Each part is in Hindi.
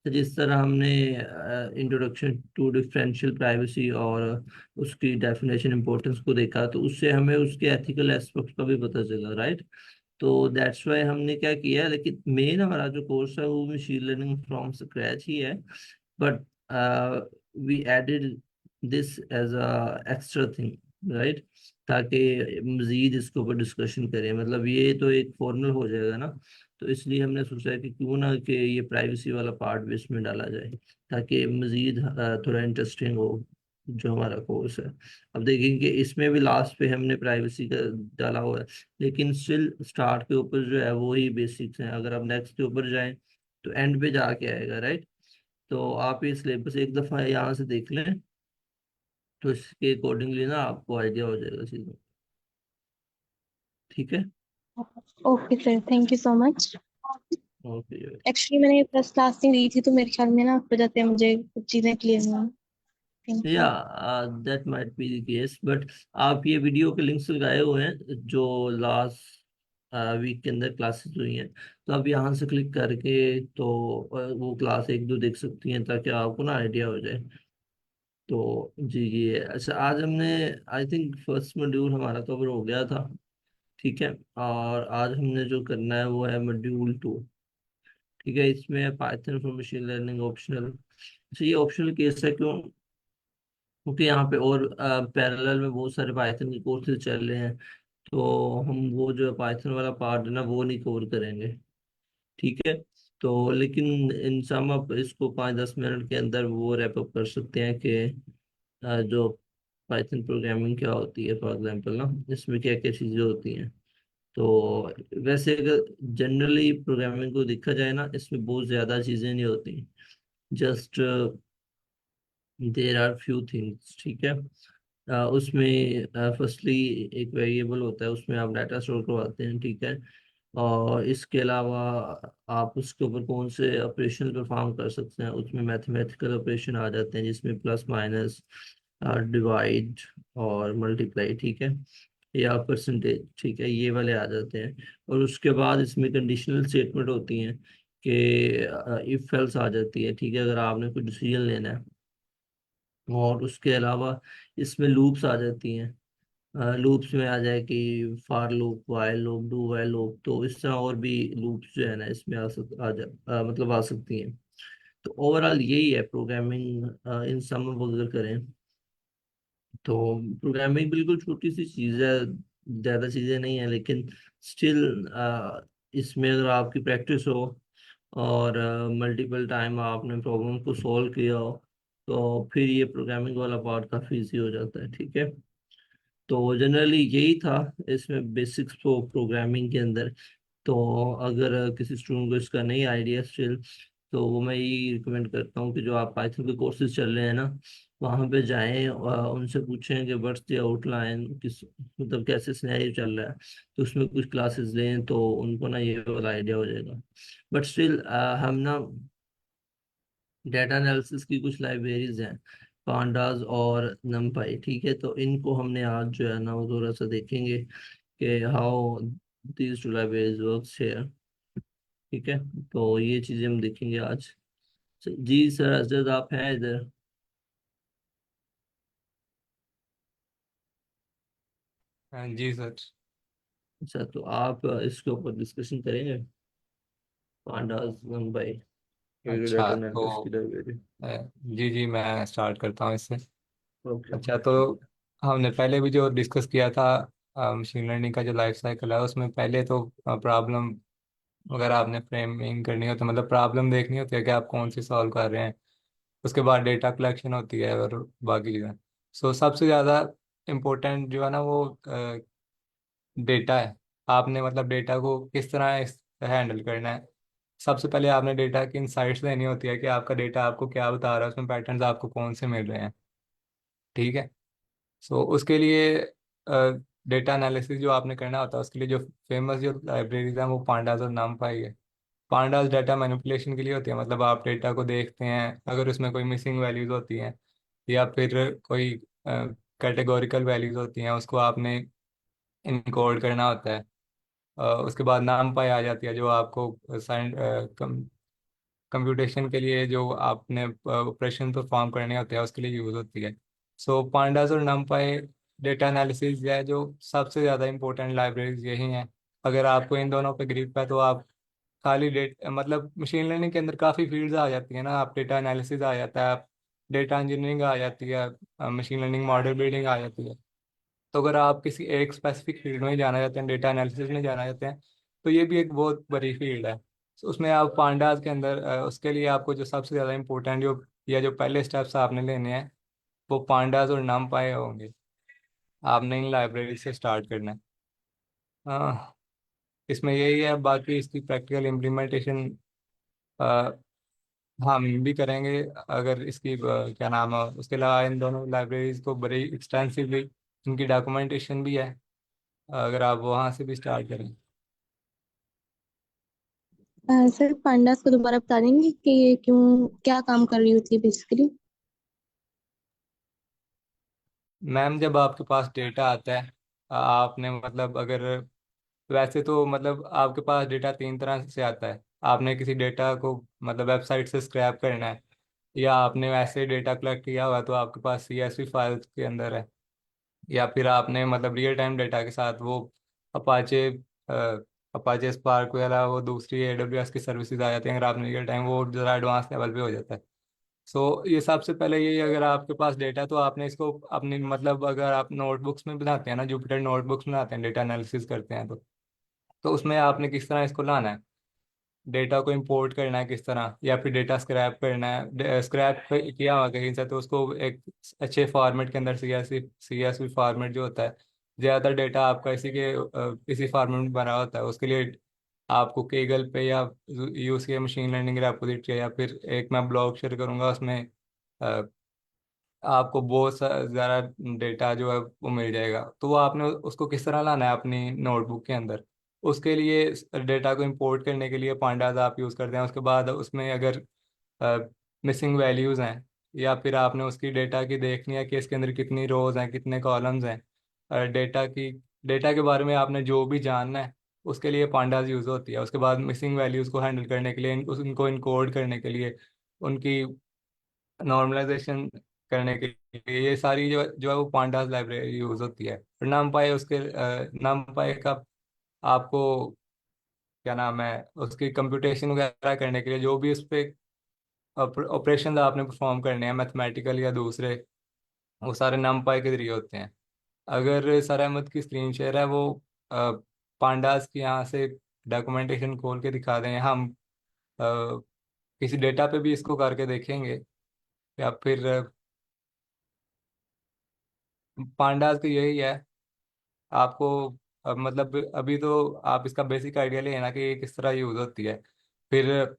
तो जिस तरह हमने इंट्रोडक्शन टू डिफरेंशियल प्राइवेसी और उसकी डेफिनेशन इंपॉर्टेंस को देखा, तो उससे हमें उसके एथिकल एस्पेक्ट का भी पता चला, राइट। तो दैट्स वाई हमने क्या किया, लेकिन मेन हमारा जो कोर्स है वो मशीन लर्निंग फ्रॉम स्क्रैच ही है, but we added this as a extra thing, right, ताकि मजीद इसके ऊपर डिस्कशन करें। मतलब ये तो एक फॉर्मल हो जाएगा ना, तो इसलिए हमने सोचा कि क्यों ना कि ये प्राइवेसी वाला पार्ट भी इसमें डाला जाए, ताकि मजीद थोड़ा इंटरेस्टिंग हो जो हमारा कोर्स है। अब देखेंगे इसमें भी लास्ट पे हमने प्राइवेसी का डाला हुआ है, लेकिन स्टिल स्टार्ट के ऊपर जो है वो ही बेसिक्स हैं। अगर आप नेक्स्ट के ऊपर जाएं तो एंड पे जाके आएगा, राइट। तो आप ये सिलेबस एक दफ़ा यहाँ से देख लें, तो इसके अकॉर्डिंगली ना आपको आइडिया हो जाएगा चीज़ों। ठीक है। Okay sir, thank you so much. Okay. Actually मैंने फर्स्ट क्लास नहीं दी थी, तो मेरे ख्याल में ना उस वजह से मुझे कुछ चीजें क्लियर नहीं हुई। थैंक या you. That might be the case, but आप ये वीडियो के लिंक्स लगाए हुए हैं जो लास्ट वीक के अंदर क्लासेस हुई हैं, तो आप यहाँ से क्लिक करके तो वो क्लास एक दो देख सकती हैं, ताकि आपको ना आइडिया हो जाए। तो जी ये अच्छा, आज हमने आई थिंक फर्स्ट मॉड्यूल हमारा कवर हो गया था। ठीक है। और आज हमने जो करना है वो है मॉड्यूल 2। ठीक है, इसमें Python for machine learning optional. अच्छा, ये ऑप्शनल केस है क्यों? क्योंकि यहाँ पे और पैरेलल में बहुत सारे पाइथन के कोर्सेज चल रहे हैं, तो हम वो जो पाइथन वाला पार्ट है ना वो नहीं कवर करेंगे। ठीक है। तो लेकिन इन सम आप इसको 5-10 मिनट के अंदर वो रैप अप कर सकते हैं कि जो पाइथन प्रोग्रामिंग क्या होती है, फॉर एग्जांपल ना इसमें क्या क्या चीज़ें होती हैं। तो वैसे अगर जनरली प्रोग्रामिंग को देखा जाए ना, इसमें बहुत ज़्यादा चीज़ें नहीं होती, just there are few things. ठीक है। उसमें फर्स्टली एक वेरिएबल होता है, उसमें आप डाटा स्टोर करवाते हैं। ठीक है। और इसके अलावा आप उसके ऊपर कौन से ऑपरेशन परफॉर्म कर सकते हैं, उसमें मैथमेटिकल ऑपरेशन आ जाते हैं, जिसमें प्लस माइनस, डिवाइड और मल्टीप्लाई। ठीक है। या परसेंटेज। ठीक है, ये वाले आ जाते हैं। और उसके बाद इसमें कंडीशनल स्टेटमेंट होती हैं कि इफ एल्स आ जाती है। ठीक है, अगर आपने कोई डिसीजन लेना है। और उसके अलावा इसमें लूप्स आ जाती हैं। लूप्स में आ जाए कि for loop, while loop, do while loop, तो इस तरह और भी लूप्स जो है ना इसमें मतलब आ सकती हैं। तो ओवरऑल यही है प्रोग्रामिंग इन सम अगर करें तो। प्रोग्रामिंग बिल्कुल छोटी सी चीज़ है, ज़्यादा चीज़ें नहीं है, लेकिन स्टिल इसमें अगर आपकी प्रैक्टिस हो और मल्टीपल टाइम आपने प्रॉब्लम को सॉल्व किया हो, तो फिर ये प्रोग्रामिंग वाला पार्ट काफ़ी इजी हो जाता है। ठीक है। तो जनरली यही था इसमें बेसिक्स प्रोग्रामिंग के अंदर। तो अगर किसी स्टूडेंट को इसका नहीं आइडिया स्टिल, तो वो मैं यही रिकमेंड करता हूँ कि जो आप पाइथन के कोर्सेज चल रहे हैं ना, वहाँ पे जाएं और उनसे पूछें कि व्हाट्स द आउटलाइन, किस मतलब कैसे सिनेरियो चल रहा है, तो उसमें कुछ क्लासेस लें तो उनको ना ये वाला आइडिया हो जाएगा। बट स्टिल हम ना डेटा एनालिसिस की कुछ लाइब्रेरीज हैं, पांडास और नमपाई। ठीक है, तो इनको हमने आज जो है ना वो थोड़ा सा देखेंगे कि how these two libraries works here. ठीक है। तो ये चीजें हम देखेंगे आज। जी सर, अजद आप हैं इधर? हाँ जी सर। अच्छा, तो आप इसके ऊपर डिस्कशन करेंगे, पांडास नमपाई, ये जो अच्छा डेटा तो एनालिसिस की लाइब्रेरी। जी जी मैं स्टार्ट करता हूँ इससे। ओके। अच्छा तो हमने पहले भी जो डिस्कस किया था मशीन लर्निंग का जो लाइफ साइकिल है, उसमें पहले तो प्रॉब्लम वगैरह आपने फ्रेमिंग करनी होती है, मतलब प्रॉब्लम देखनी होती है कि आप कौन सी सॉल्व कर रहे हैं। उसके बाद डेटा कलेक्शन होती है और बाकी चीज़ें। सो सबसे ज़्यादा इम्पोर्टेंट जो है ना वो डेटा है। आपने मतलब डेटा को किस तरह हैंडल करना है। सबसे पहले आपने डेटा की इंसाइट्स लेनी होती है कि आपका डेटा आपको क्या बता रहा है, उसमें पैटर्न्स आपको कौन से मिल रहे हैं। ठीक है। सो उसके लिए डेटा एनालिसिस जो आपने करना होता है, उसके लिए जो फेमस जो लाइब्रेरीज हैं वो पांडास और नामपाई है। पांडास डाटा मैनिपुलेशन के लिए होती है, मतलब आप डेटा को देखते हैं, अगर उसमें कोई मिसिंग वैल्यूज होती हैं या फिर कोई कैटेगोरिकल वैल्यूज होती हैं, उसको आपने इनकोड करना होता है। उसके बाद नामपाई आ जाती है जो आपको कंप्यूटेशन के लिए जो आपने ऑपरेशन परफॉर्म करने होते हैं उसके लिए यूज़ होती है। सो पांडास और नमपाई डेटा एनालिसिस है जो सबसे ज़्यादा इंपॉर्टेंट लाइब्रेरीज यही हैं। अगर आपको इन दोनों पे ग्रिप है तो आप खाली डेट मतलब मशीन लर्निंग के अंदर काफ़ी फील्ड्स आ जाती है ना, आप डेटा एनालिसिस आ जाता है, आप डेटा इंजीनियरिंग आ जाती है, मशीन लर्निंग मॉडल बिल्डिंग आ जाती है। तो अगर आप किसी एक स्पेसिफिक फील्ड में जाना चाहते हैं, डेटा एनालिसिस में जाना चाहते हैं, तो ये भी एक बहुत बड़ी फील्ड है। तो उसमें आप पांडास के अंदर उसके लिए आपको जो सबसे ज़्यादा इंपॉर्टेंट जो या जो पहले स्टेप्स आपने लेने हैं वो पांडास और नमपाई होंगे। आपने इन लाइब्रेरी से स्टार्ट करना है। हाँ, इसमें यही है, बाकी इसकी प्रैक्टिकल इम्प्लीमेंटेशन हम भी करेंगे। अगर इसकी क्या नाम है, उसके अलावा इन दोनों लाइब्रेरीज को बड़ी एक्सटेंसिवली इनकी डॉक्यूमेंटेशन भी है, अगर आप वहाँ से भी स्टार्ट करें। सर पांडास को दोबारा बता देंगे कि ये क्यों क्या काम कर रही होती है बेसिकली। मैम जब आपके पास डेटा आता है, आपने मतलब अगर वैसे तो मतलब आपके पास डेटा तीन तरह से आता है। आपने किसी डेटा को मतलब वेबसाइट से स्क्रैप करना है, या आपने वैसे डेटा कलेक्ट किया हुआ तो आपके पास CSV फाइल्स के अंदर है, या फिर आपने मतलब रियल टाइम डेटा के साथ वो अपाचे अपाचे स्पार्क वगैरह वो दूसरी AWS की सर्विसेज आ जाती हैं। अगर आपने रियल टाइम वो ज़रा एडवांस लेवल पे हो जाता है। सो ये सबसे पहले ये अगर आपके पास डेटा तो आपने इसको अपनी मतलब अगर आप नोटबुक्स में बनाते हैं ना, जुपिटर नोटबुक्स बनाते हैं डेटा एनालिसिस करते हैं तो उसमें आपने किस तरह इसको लाना है, डेटा को इंपोर्ट करना है किस तरह, या फिर डेटा स्क्रैप करना है, स्क्रैप किया हुआ कहीं से तो उसको एक अच्छे फॉर्मेट के अंदर CSV फॉर्मेट जो होता है, ज़्यादातर डेटा आपका इसी फॉर्मेट में बना होता है। उसके लिए आपको केगल पे या यूज़ किया मशीन लर्निंग रेपोजिटरी, या फिर एक मैं ब्लॉग शेयर करूंगा उसमें अ, आपको बहुत ज़्यादा डेटा जो है वो मिल जाएगा। तो वो आपने उसको किस तरह लाना है अपनी नोटबुक के अंदर, उसके लिए डेटा को इंपोर्ट करने के लिए पांडास आप यूज़ करते हैं। उसके बाद उसमें अगर मिसिंग वैल्यूज़ हैं, या फिर आपने उसकी डेटा की देखनी है कि इसके अंदर कितनी रोज हैं कितने कॉलम्स हैं, डेटा के बारे में आपने जो भी जानना है उसके लिए पांडास यूज़ होती है। उसके बाद मिसिंग वैल्यूज़ को हैंडल करने के लिए उनको इनकोड करने के लिए, उनकी नॉर्मलाइजेशन करने के लिए, ये सारी जो है वो पांडास लाइब्रेरी यूज होती है। और नामपाई उसके नामपाई का आपको क्या नाम है उसकी कंप्यूटेशन वगैरह करने के लिए जो भी उस पे ऑपरेशन आपने परफॉर्म करने हैं मैथमेटिकल या दूसरे, वो सारे नामपाई के जरिए होते हैं। अगर सर अहमद की स्क्रीन शेयर है वो पांडास की यहाँ से डॉक्यूमेंटेशन खोल के दिखा दें, हम किसी डेटा पे भी इसको करके देखेंगे, या फिर पांडास का यही है आपको। अब मतलब अभी तो आप इसका बेसिक आइडिया लेना कि ये किस तरह यूज होती है, फिर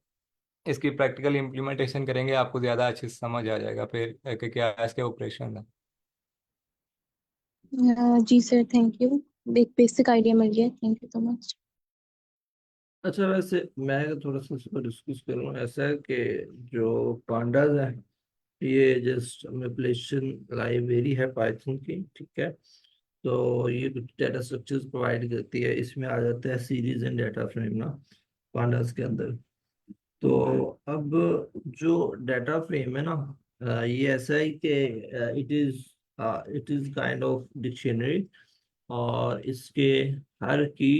इसकी प्रैक्टिकल इम्प्लीमेंटेशन करेंगे आपको ज़्यादा अच्छे से समझ आ जाएगा फिर कि क्या इसके ऑपरेशन है। जी सर, थैंक यू। एक बेसिक आइडिया मिल गया, थैंक यू सो मच। अच्छा, वैसे मैं थोड़ा सा इस पर डिस्कस करूँ। ऐसा है कि जो पांडास है ये जस्ट मैनिपुलेशन लाइब्रेरी है पाइथन की, ठीक है। तो ये कुछ डाटा स्ट्रक्चर्स प्रोवाइड करती है, इसमें आ जाता है सीरीज एंड डाटा फ्रेम ना, पांडास के अंदर। तो अब जो डाटा फ्रेम है ना, ये ऐसा है कि it is kind of dictionary, और इसके हर की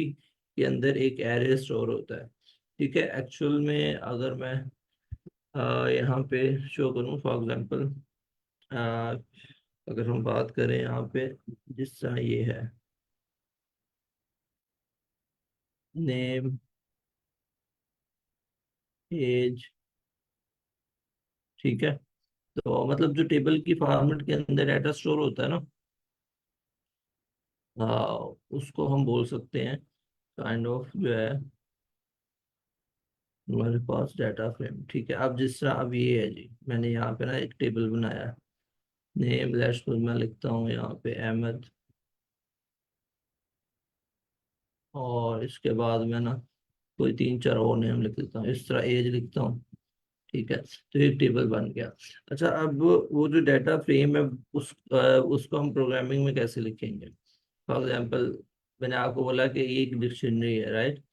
के अंदर एक एरे स्टोर होता है, ठीक है। एक्चुअल में अगर मैं यहाँ पे शो करूँ, फॉर एग्जांपल अगर हम बात करें यहाँ पे, जिस तरह ये है नेम, एज, ठीक है। तो मतलब जो टेबल की फॉर्मेट के अंदर डाटा स्टोर होता है ना, उसको हम बोल सकते हैं काइंड ऑफ जो है हमारे पास डाटा फ्रेम, ठीक है। अब जिस तरह अब ये है जी, मैंने यहाँ पे ना एक टेबल बनाया है, नेम लेट्स मैं लिखता हूँ यहाँ पे अहमद, और इसके बाद मैं ना कोई तीन चार और नेम लिख देता हूँ, इस तरह एज लिखता हूँ, ठीक है। तो एक टेबल बन गया। अच्छा, अब वो जो डाटा फ्रेम है उसको हम प्रोग्रामिंग में कैसे लिखेंगे। फॉर एग्जांपल, मैंने आपको बोला कि ये एक डिक्शनरी है, राइट।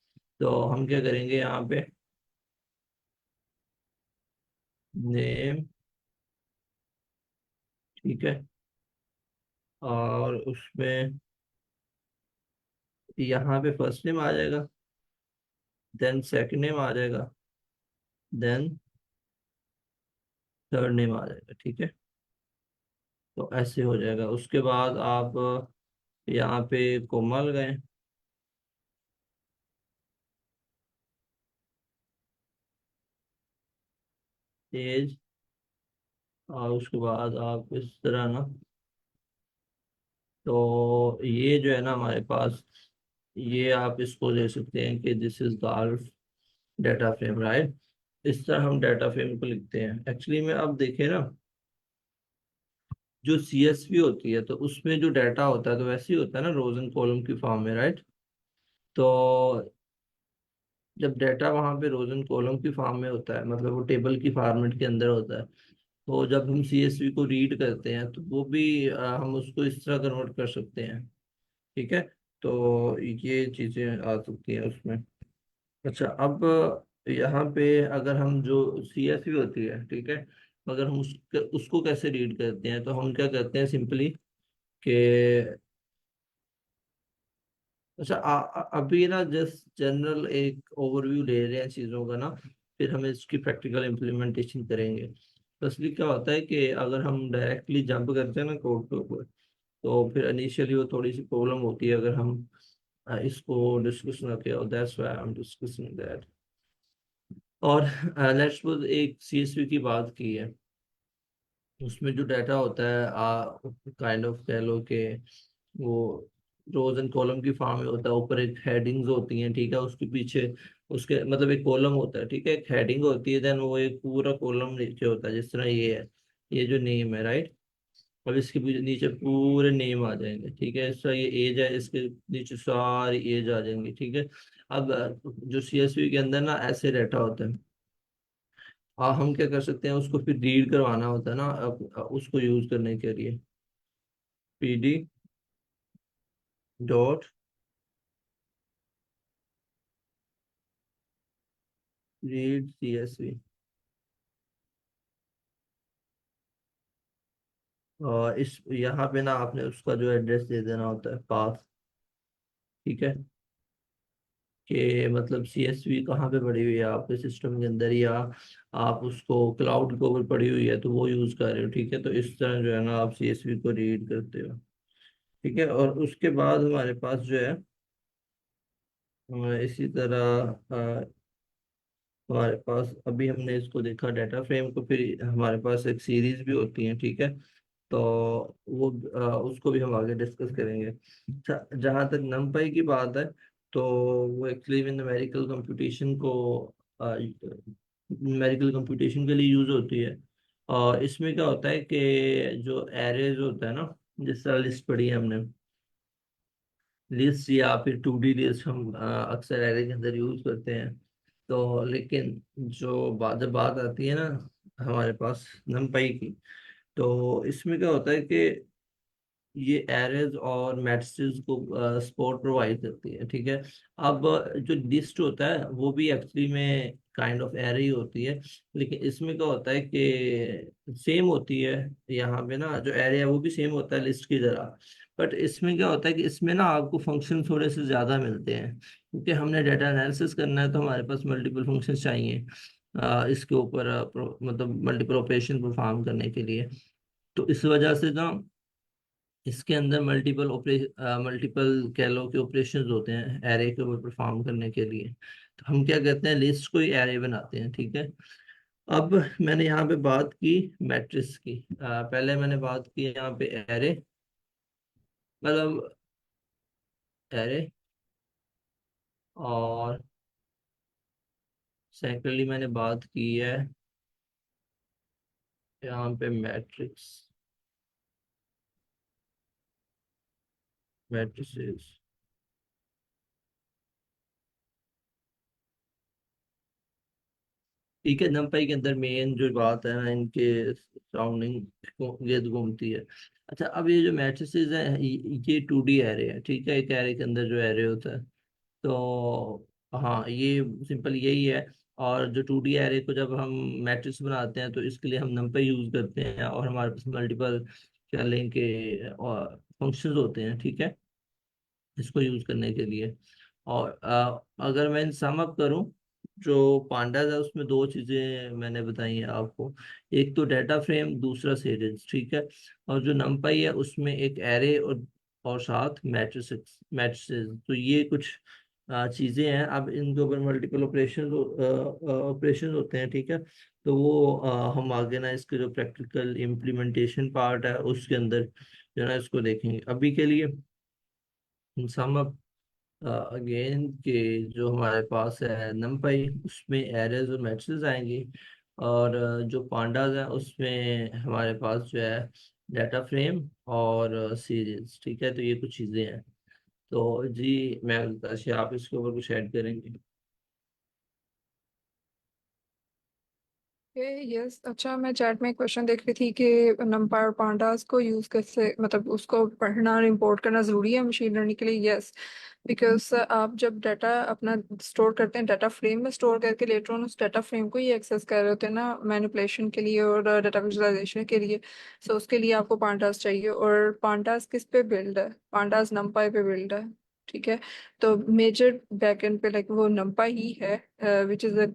तो हम क्या करेंगे यहाँ पे, नेम, ठीक है, और उसमें यहाँ पे फर्स्ट नेम आ जाएगा, देन सेकंड नेम आ जाएगा, देन थर्ड नेम आ जाएगा, ठीक है। तो ऐसे हो जाएगा। उसके बाद आप यहाँ पे कोमा लगाएं, एज, और उसके बाद आप इस तरह ना, तो ये जो है ना हमारे पास, ये आप इसको दे सकते हैं कि this is the data frame, right. इस तरह हम डाटा फ्रेम को लिखते हैं। एक्चुअली में अब देखें ना, जो सीएसवी होती है तो उसमें जो डाटा होता है तो वैसे ही होता है ना, रोज एंड कॉलम की फॉर्म में, राइट। तो जब डाटा वहाँ पे रोज एंड कॉलम की फॉर्म में होता है, मतलब वो टेबल की फॉर्मेट के अंदर होता है, तो जब हम सीएसवी को रीड करते हैं तो वो भी हम उसको इस तरह कन्वर्ट कर सकते हैं, ठीक है। तो ये चीज़ें आ सकती हैं उसमें। अच्छा, अब यहाँ पे अगर हम जो सीएसवी होती है, ठीक है, अगर हम उसको कैसे रीड करते हैं, तो हम क्या करते हैं सिंपली कि, अच्छा अभी ना जस्ट जनरल एक ओवरव्यू ले रहे हैं चीज़ों का ना, फिर हम इसकी प्रैक्टिकल इम्प्लीमेंटेशन करेंगे। तो असली क्या होता है कि अगर हम डायरेक्टली जंप करते हैं ना कोड के ऊपर, तो फिर इनिशियली वो थोड़ी सी प्रॉब्लम होती है अगर हम इसको डिस्कस ना किया, that's why I am discussing that. और लेट्स सपोज एक सीएसवी की बात की है, उसमें जो डाटा होता है काइंड ऑफ कह लो कि वो रोज एंड कॉलम की फॉर्म में होता है। ऊपर एक हेडिंग्स होती हैं, ठीक है, उसके पीछे उसके मतलब एक कॉलम होता है, ठीक है, एक हेडिंग होती है, देन वो एक पूरा कॉलम नीचे होता है, जिस तरह ये है, ये जो नेम है, राइट। अब इसके नीचे पूरे नेम आ जाएंगे, ठीक है। इस तरह ये एज है, इसके नीचे सारी एज आ जाएंगी, ठीक है। अब जो सीएसवी के अंदर ना ऐसे डाटा होता है, हाँ, हम क्या कर सकते हैं, उसको फिर रीड करवाना होता है ना, अब उसको यूज करने के लिए पीडी डॉट रीड सीएसवी, और इस यहाँ पे ना आपने उसका जो एड्रेस दे देना होता है, पाथ, ठीक है, कि मतलब सीएसवी कहाँ पे पड़ी हुई है आपके सिस्टम के अंदर, या आप उसको क्लाउड के ऊपर पड़ी हुई है तो वो यूज कर रहे हो, ठीक है। तो इस तरह जो है ना आप सीएसवी को रीड करते हो, ठीक है। और उसके बाद हमारे पास जो है इसी तरह हमारे पास, अभी हमने इसको देखा डाटा फ्रेम को, फिर हमारे पास एक सीरीज भी होती है, ठीक है। तो वो उसको भी हम आगे डिस्कस करेंगे। जहाँ तक नमपाई की बात है, तो वो एक्चुअली में न्यूमेरिकल कंप्यूटेशन को, न्यूमेरिकल कंप्यूटेशन के लिए यूज होती है। और इसमें क्या होता है कि जो एरेज होता है ना, जिस तरह लिस्ट पढ़ी है हमने, लिस्ट या फिर 2D लिस्ट हम अक्सर एरे के अंदर यूज करते हैं। तो लेकिन जो जब बात आती है ना हमारे पास numpy की, तो इसमें क्या होता है कि ये एरेज और मैट्रिसेस को सपोर्ट प्रोवाइड करती है, ठीक है। अब जो लिस्ट होता है वो भी एक्चुअली में काइंड ऑफ एरे ही होती है, लेकिन इसमें क्या होता है कि सेम होती है, यहाँ पे ना जो एरे है वो भी सेम होता है लिस्ट की तरह। बट इसमें क्या होता है कि इसमें ना आपको फंक्शन थोड़े से ज़्यादा मिलते हैं, क्योंकि हमने डाटा एनालिसिस करना है तो हमारे पास मल्टीपल फंक्शन चाहिए इसके ऊपर मतलब मल्टीपल ऑपरेशन परफॉर्म करने के लिए। तो इस वजह से ना इसके अंदर मल्टीपल कह लो कि ऑपरेशंस होते हैं एरे के ऊपर परफॉर्म करने के लिए। तो हम क्या कहते हैं, लिस्ट को ही एरे बनाते हैं, ठीक है। अब मैंने यहाँ पे बात की मैट्रिक्स की, पहले मैंने बात की यहाँ पे एरे, मतलब एरे, और सेकेंडली मैंने बात की है यहाँ पे मैट्रिक्स, मैट्रिसेस, ठीक है। नंपाई के अंदर मेन जो बात है ना, इनके सराउंडिंग गेंद घूमती है। अच्छा, अब ये जो मैट्रिसेस है, ये 2D एरे है, ठीक है, एक एरे के अंदर जो एरे होता है। तो हाँ, ये सिंपल यही है। और जो 2D एरे को जब हम मैट्रिक्स बनाते हैं तो इसके लिए हम नंपाई यूज करते हैं, और हमारे पास मल्टीपल क्या लें के फंक्शंस होते हैं, ठीक है, इसको यूज करने के लिए। और अगर मैं सम अप करूं, जो पांडास है उसमें दो चीजें मैंने बताई हैं आपको। एक तो डाटा फ्रेम, दूसरा सीरीज, ठीक है। और जो नंपाई है उसमें एक एरे और साथ मैट्रिसेस मैट्रिसेस। तो ये कुछ चीजें हैं। अब इनके ऊपर मल्टीपल ऑपरेशन होते हैं, ठीक है। तो वो हम आगे ना इसके जो प्रैक्टिकल इम्प्लीमेंटेशन पार्ट है उसके अंदर जो है ना इसको देखेंगे। अभी के लिए सम अप अगेन के जो हमारे पास है नमपाई, उसमें एरेज और मैट्रिसेस आएंगी। और जो पांडास है उसमें हमारे पास जो है डाटा फ्रेम और सीरीज, ठीक है। तो ये कुछ चीज़ें हैं। तो जी मैं अच्छा, आप इसके ऊपर कुछ ऐड करेंगे? यस, अच्छा, मैं चैट में एक क्वेश्चन देख रही थी कि नमपायर और पांडास को यूज कैसे, मतलब उसको पढ़ना और इम्पोर्ट करना जरूरी है मशीन लर्निंग के लिए। यस, बिकॉज आप जब डाटा अपना स्टोर करते हैं डाटा फ्रेम में स्टोर करके, लेटर ऑन उस डाटा फ्रेम को ही एक्सेस कर रहे होते हैं ना मैनिपुलेशन के लिए और डाटा विजुअलाइजेशन के लिए। सो उसके लिए आपको पांडास चाहिए। और पांडास किस पे बिल्ड है? पांडास नमपाई पे बिल्ड है, ठीक है। तो मेजर बैकएंड पे लाइक वो नमपाई ही है, which is a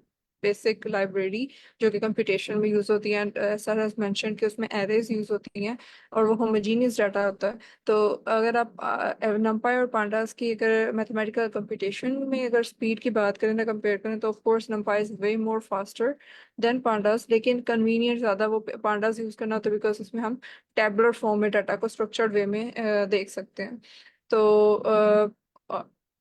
basic library जो कि कंप्यूटेशन में यूज होती हैं। सर हैज मेंशन कि उसमें एरेज यूज होती हैं और वो होमोजीनियस डाटा होता है। तो अगर आप नमपाई और पांडास की अगर मैथमेटिकल कंप्यूटेशन में अगर स्पीड की बात करें ना, कंपेयर करें, तो of course नमपाई is way more faster than pandas. लेकिन कन्वीनियंट ज्यादा वो पांडास यूज करना होता है, बिकॉज उसमें हम टेबुलर फॉर्म में डाटा को स्ट्रक्चर्ड वे में देख सकते हैं। तो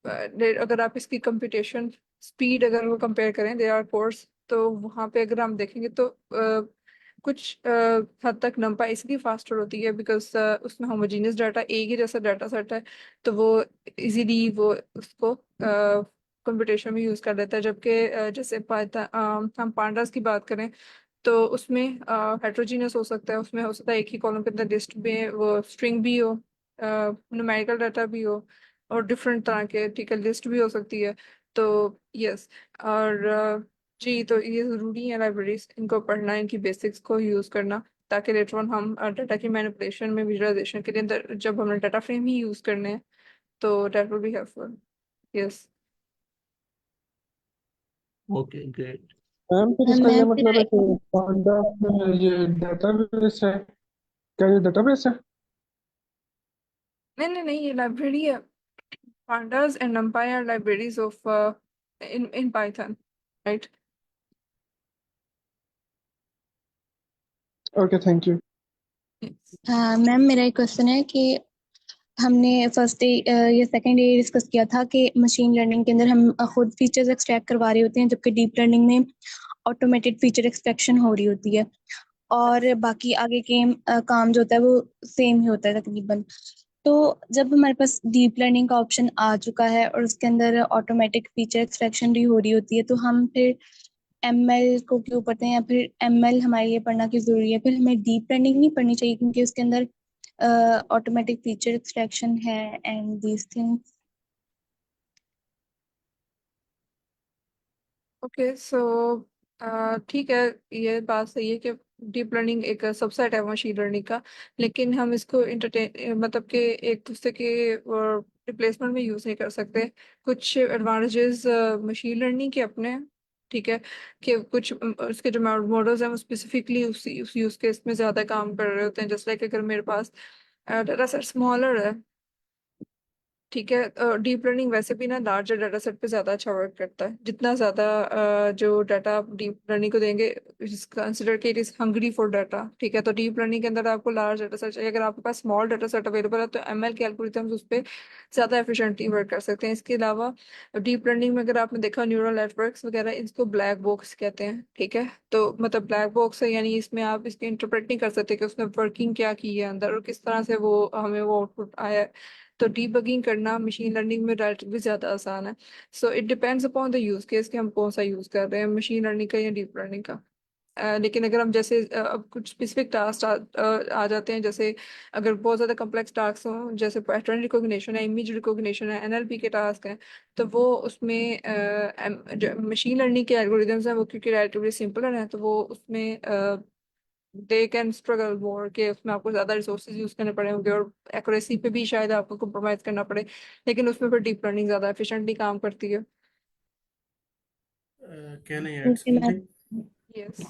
अगर आप इसकी कंप्यूटेशन स्पीड अगर वो कंपेयर करें, दे आर कोर्स, तो वहाँ पे अगर हम देखेंगे तो कुछ हद तक नंपा इसलिए फास्टर होती है बिकॉज उसमें होमोजीनियस डाटा एक ही जैसा डाटा सेट है। तो वो इजीली वो उसको कंप्यूटेशन में यूज कर लेता है। जबकि जैसे हम पांडास की बात करें तो उसमें हेट्रोजीनियस हो सकता है। उसमें हो सकता है एक ही कॉलम के अंदर लिस्ट में वो स्ट्रिंग भी हो, न्यूमेरिकल डाटा भी हो, और डिफरेंट तरह के, ठीक है, लिस्ट भी हो सकती है। तो यस, और जी, तो ये ज़रूरी है लाइब्रेरीज इनको पढ़ना, इनकी बेसिक्स को यूज़ करना, ताकि लेटर ऑन हम डाटा की मैनिपुलेशन में विजुअलाइजेशन के लिए अंदर जब हमने डाटा फ्रेम ही यूज़ करने हैं तो that will be helpful. Yes. Okay great. Ma'am फिर इसका ये मैम मतलब मेरा है कि पांडा में ये डेटाबेस है? क्या ये डेटाबेस है? नहीं नहीं नहीं, ये लाइब्रेरी है। pandas and numpy are libraries of in Python, right? Okay, thank you. Yes. Ma'am मेरा एक क्वेश्चन है कि हमने फर्स्ट डे ये सेकंड डे डिस्कस किया था कि मशीन लर्निंग के अंदर हम खुद फीचर्स एक्सट्रैक्ट करवा रहे होते हैं, जबकि डीप लर्निंग में ऑटोमेटेड फीचर एक्सट्रैक्शन हो रही होती है, और बाकी आगे के काम जो होता है वो सेम ही होता है तकरीबन। तो जब हमारे पास डीप लर्निंग का ऑप्शन आ चुका है और उसके अंदर ऑटोमेटिक फीचर एक्सट्रैक्शन भी हो रही होती है, तो हम फिर एमएल को क्यों पढ़ते हैं, या फिर एमएल हमारे लिए पढ़ना क्यों जरूरी है? फिर हमें डीप लर्निंग नहीं पढ़नी चाहिए क्योंकि उसके अंदर ऑटोमेटिक फीचर एक्सट्रैक्शन है एंड दीज थिंग्स। ओके, सो ठीक है, ये बात सही है कि डीप लर्निंग एक सबसेट है मशीन लर्निंग का। लेकिन हम इसको इंटरटेन मतलब कि एक दूसरे के रिप्लेसमेंट में यूज नहीं कर सकते। कुछ एडवांटेजेस मशीन लर्निंग के अपने हैं, ठीक है, कि कुछ उसके जो मॉडल्स हैं वो स्पेसिफिकली उस यूज केस में ज्यादा काम कर रहे होते हैं। जैसे लाइक अगर मेरे पास डाटा सेट स्मॉलर है, ठीक है, डीप लर्निंग वैसे भी ना लार्जर डाटा सेट पे ज्यादा अच्छा वर्क करता है। जितना ज्यादा जो डाटा आप डीप लर्निंग को देंगे, कंसिडर के it is hungry for data, ठीक है। तो डीप लर्निंग के अंदर आपको लार्ज डाटा सेट चाहिए। अगर आपके पास स्मॉल डाटा सेट अवेलेबल है तो एमएल के एल्गोरिथम्स उस पर ज्यादा एफिशिएंटली वर्क कर सकते हैं। इसके अलावा डीप लर्निंग में अगर आपने देखा न्यूरल नेटवर्क्स वगैरह, इसको ब्लैक बॉक्स कहते हैं, ठीक है। तो मतलब ब्लैक बॉक्स है, यानी इसमें आप इसके इंटरप्रेट नहीं कर सकते कि उसने वर्किंग क्या की है अंदर और किस तरह से वो हमें वो आउटपुट आया है। तो डीबगिंग करना मशीन लर्निंग में रिलेटिवली ज्यादा आसान है। So it depends upon the use case कि हम कौन सा यूज कर रहे हैं, मशीन लर्निंग का या डीप लर्निंग का। लेकिन अगर हम जैसे अब कुछ स्पेसिफिक टास्क आ जाते हैं, जैसे अगर बहुत ज़्यादा कॉम्प्लेक्स टास्क हों, जैसे पैटर्न रिकॉग्निशन है, इमेज रिकॉग्निशन है, एनएलपी के टास्क हैं, तो वो उसमें मशीन लर्निंग के एल्गोरिदम्स हैं वो, क्योंकि रिलेटिवली सिंपल है, तो वो उसमें दे कैन स्ट्रगल मोर, के उसमें आपको ज़्यादा रिसोर्सेज यूज़ करने पड़े होंगे और एक्यूरेसी पे भी शायद आपको कम्प्रोमाइज़ करना पड़े, लेकिन उसमें फिर डीप लर्निंग ज़्यादा एफिशिएंटली काम करती है। Can I add okay ma'am. something? Yes.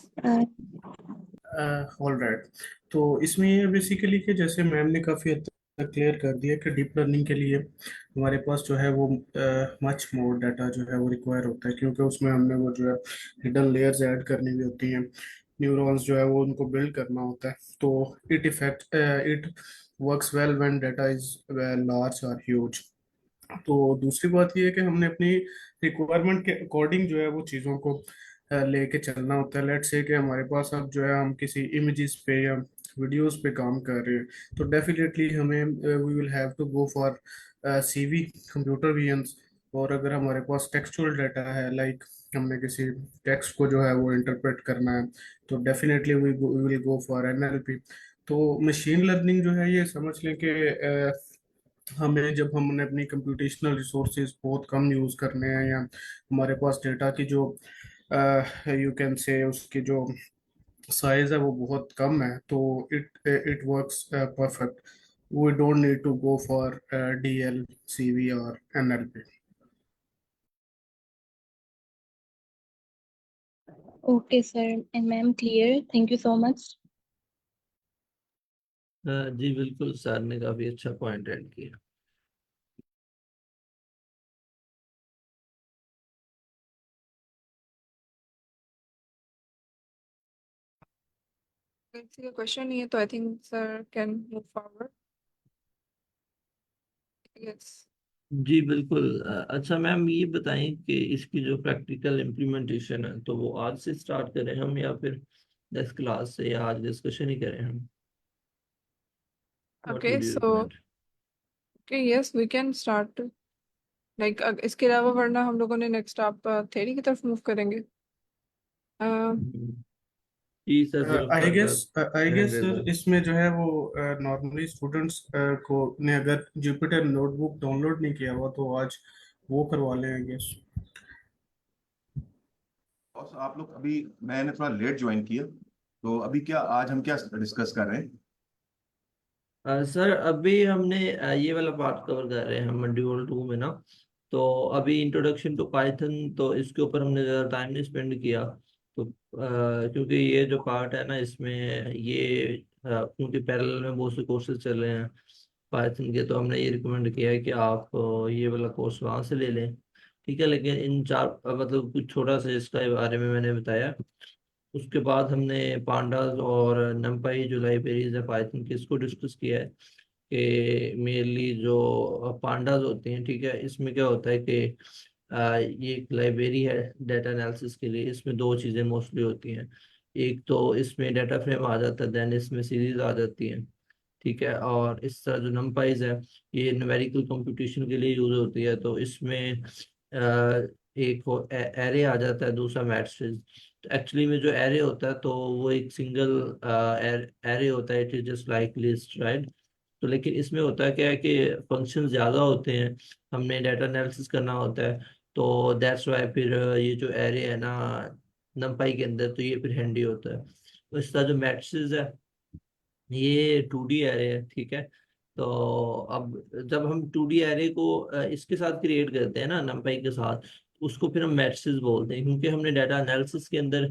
All right. तो इसमें ये बेसिकली कि जैसे मैम ने काफ़ी हद तक क्लियर कर दिया कि डीप लर्निंग के लिए हमारे पास जो है वो मच मोर डाटा जो है वो रिक्वायर होता है, क्योंकि उसमें हमने वो जो है हिडन लेयर्स ऐड करनी भी होती हैं, न्यूरॉन्स जो है वो उनको बिल्ड करना होता है। तो it works well when data is large और ह्यूज। तो दूसरी बात ये है कि हमने अपनी रिक्वायरमेंट के अकॉर्डिंग जो है वो चीज़ों को लेके चलना होता है। लेट्स से कि हमारे पास अब जो है हम किसी इमेजेस पे या वीडियोस पे काम कर रहे हैं, तो डेफिनेटली हमें we will have to go for CV computer visions. और अगर हमारे पास टेक्सचुअल डाटा है, लाइक हमने किसी टेक्स्ट को जो है वो इंटरप्रेट करना है, तो definitely we will go for NLP. तो मशीन लर्निंग जो है ये समझ लें कि हमें जब हमने अपनी कंप्यूटेशनल रिसोर्सेज बहुत कम यूज़ करने हैं, या हमारे पास डेटा की जो यू कैन से उसकी जो साइज है वो बहुत कम है, तो it it works perfect. We don't need to go for DL, CV और NLP. Okay sir and ma'am, clear, thank you so much. जी बिल्कुल, सर ने काफी अच्छा पॉइंट ऐड किया। किसी का क्वेश्चन नहीं है तो I think sir can move forward. Yes. जी बिल्कुल। अच्छा मैम, ये बताएं कि इसकी जो प्रैक्टिकल इम्प्लीमेंटेशन है तो वो आज से स्टार्ट करें हम, या फिर नेक्स्ट क्लास से, या आज डिस्कशन ही करें हम? What okay would you so recommend? Okay yes we can start, like इसके अलावा वरना हम लोगों ने नेक्स्ट आप थ्योरी की तरफ मूव करेंगे। जी सर, फिर उसका आई गेस हैंड रेज है। सर इसमें जो है वो नॉर्मली स्टूडेंट्स को ने अगर जुपिटर नोटबुक डाउनलोड नहीं किया हुआ तो आज वो करवा लें आई गेस। और आप लोग अभी, मैंने थोड़ा लेट ज्वाइन किया, तो अभी क्या आज हम क्या डिस्कस कर रहे हैं? सर अभी हमने ये वाला पार्ट कवर कर रहे हैं हम मॉड्यूल 2 में ना। तो अभी इंट्रोडक्शन टू पाइथन, तो इसके ऊपर हमने ज़्यादा टाइम नहीं स्पेंड किया। तो क्योंकि ये जो पार्ट है ना इसमें, ये क्योंकि पैरेलल में बहुत से कोर्सेज चल रहे हैं पाइथन के, तो हमने ये रिकमेंड किया है कि आप ये वाला कोर्स वहाँ से ले लें। ठीक है, लेकिन इन चार मतलब कुछ छोटा सा इसका बारे में मैंने बताया। उसके बाद हमने पांडास और नमपाई जो लाइब्रेरीज है पाइथन की, इसको डिस्कस किया है कि मेनली जो पांडास होते हैं, ठीक है, इसमें क्या होता है कि ये एक लाइब्रेरी है डाटा एनालिसिस के लिए। इसमें दो चीज़ें मोस्टली होती हैं। एक तो इसमें डाटा फ्रेम आ जाता है, देन इसमें सीरीज आ जाती है। ठीक है, और इस तरह जो नमपाइज है, ये न्यूमेरिकल कंप्यूटेशन के लिए यूज होती है। तो इसमें एक वो एरे आ जाता है, दूसरा मैट्रिक्स। तो एक्चुअली में जो एरे होता है तो वो एक सिंगल एरे होता है, it is just like list, right. तो लेकिन इसमें होता है क्या है कि फंक्शन ज़्यादा होते हैं, हमने डाटा एनालिसिस करना होता है। तो दैट्स वाई फिर ये जो एरे है ना नमपाई के अंदर, तो ये फिर हैंडी होता है। तो इस तरह जो मैट्रिक्स है ये 2D एरे है, ठीक है। तो अब जब हम 2D एरे को इसके साथ क्रिएट करते हैं ना नंपाई के साथ, उसको फिर हम मैट्रिसेस बोलते हैं, क्योंकि हमने डाटा एनालिसिस के अंदर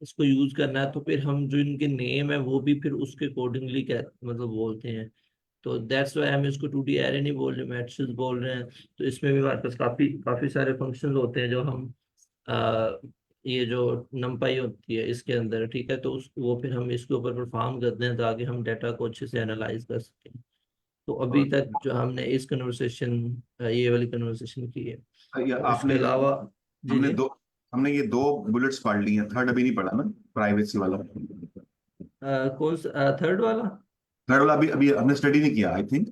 इसको यूज करना है। तो फिर हम जो इनके नेम है वो भी फिर उसके अकॉर्डिंगली मतलब बोलते हैं। तो दैट्स वाई हम इसको 2D एरे नहीं बोल रहे, मैट्रिसेस बोल रहे हैं। तो इसमें भी हमारे पास काफी काफी सारे फंक्शंस होते हैं जो हम आ, ये जो नंपाई होती है इसके अंदर, ठीक है, तो उस वो फिर हम इसके ऊपर परफॉर्म करते हैं ताकि हम डाटा को अच्छे से एनालाइज कर सकें। तो अभी और तक जो हमने इस कन्वर्सेशन, ये वाली कन्वर्सेशन की है। ये और इसके आपने अलावा जी हमने जी, दो हमने ये दो बुलेट्स पढ़ ली हैं, थर्ड अभी नहीं पढ़ा ना, प्राइवेसी वाला। कौन सा थर्ड वाला? थर्ड वाला अभी अभी हमने स्टडी नहीं किया आई थिंक।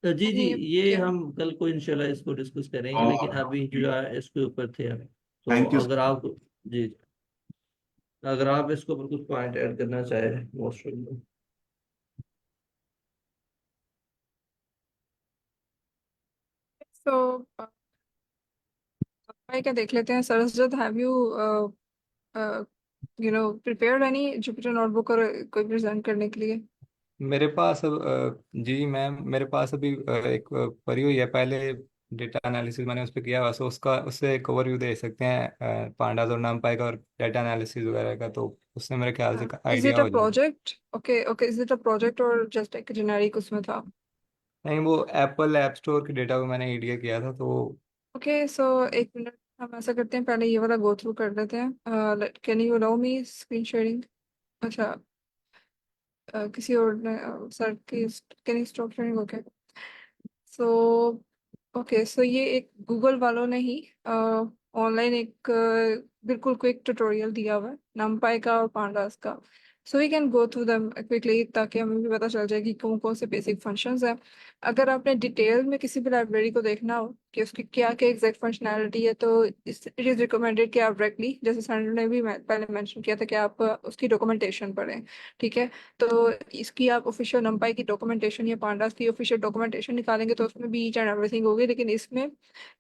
जी जी, नहीं ये क्या। हम कल को इंशाल्लाह इसको डिस्कस करेंगे, लेकिन और अभी जो है इसके ऊपर थे हम। तो थैंक यू। अगर आप जी अगर आप इसके ऊपर कुछ पॉइंट ऐड करना चाहें मोस्ट। So भाई क्या देख लेते हैं सरसजद, have you prepared any Jupyter notebook और कोई प्रेजेंट करने के लिए? मेरे पास अब जी मैम, मेरे पास अभी एक पड़ी हुई है। पहले डेटा एनालिसिस मैंने उस पर किया हुआ, सो उसका उससे एक ओवरव्यू दे सकते हैं पांडास और numpy का और डेटा एनालिसिस वगैरह का, तो उससे मेरे ख्याल से इज आइडिया इट अ हो जाएगा। Project? Okay okay, is it a project और जस्ट एक जेनेरिक उसमें था? नहीं, वो एप्पल ऐप स्टोर के डेटा को मैंने ईडीए किया था तो। ओके सो एक मिनट, हम ऐसा करते हैं, पहले ये वाला गो थ्रू कर लेते हैं। Can you allow me screen sharing? अच्छा, किसी और ने सर की, can you stop sharing? Okay so, okay so ये एक गूगल वालों ने ही ऑनलाइन एक बिल्कुल क्विक ट्यूटोरियल दिया हुआ है numpy का और pandas का। So we can go through them quickly, ताकि हमें भी पता चल जाए कि कौन कौन से बेसिक फंक्शंस हैं। अगर आपने डिटेल में किसी भी लाइब्रेरी को देखना हो कि उसकी क्या क्या एग्जैक्ट फंक्शनैलिटी है, तो इट इज़ रिकमेंडेड कि आप डायरेक्टली, जैसे सैंडर ने भी पहले मेंशन किया था, कि आप उसकी डॉक्यूमेंटेशन पढ़ें। ठीक है, तो इसकी आप ऑफिशियल numpy की डॉक्यूमेंटेशन या पांडास की ऑफिशियल डॉक्यूमेंटेशन निकालेंगे तो उसमें भी ईच एंड एवरीथिंग होगी, लेकिन इसमें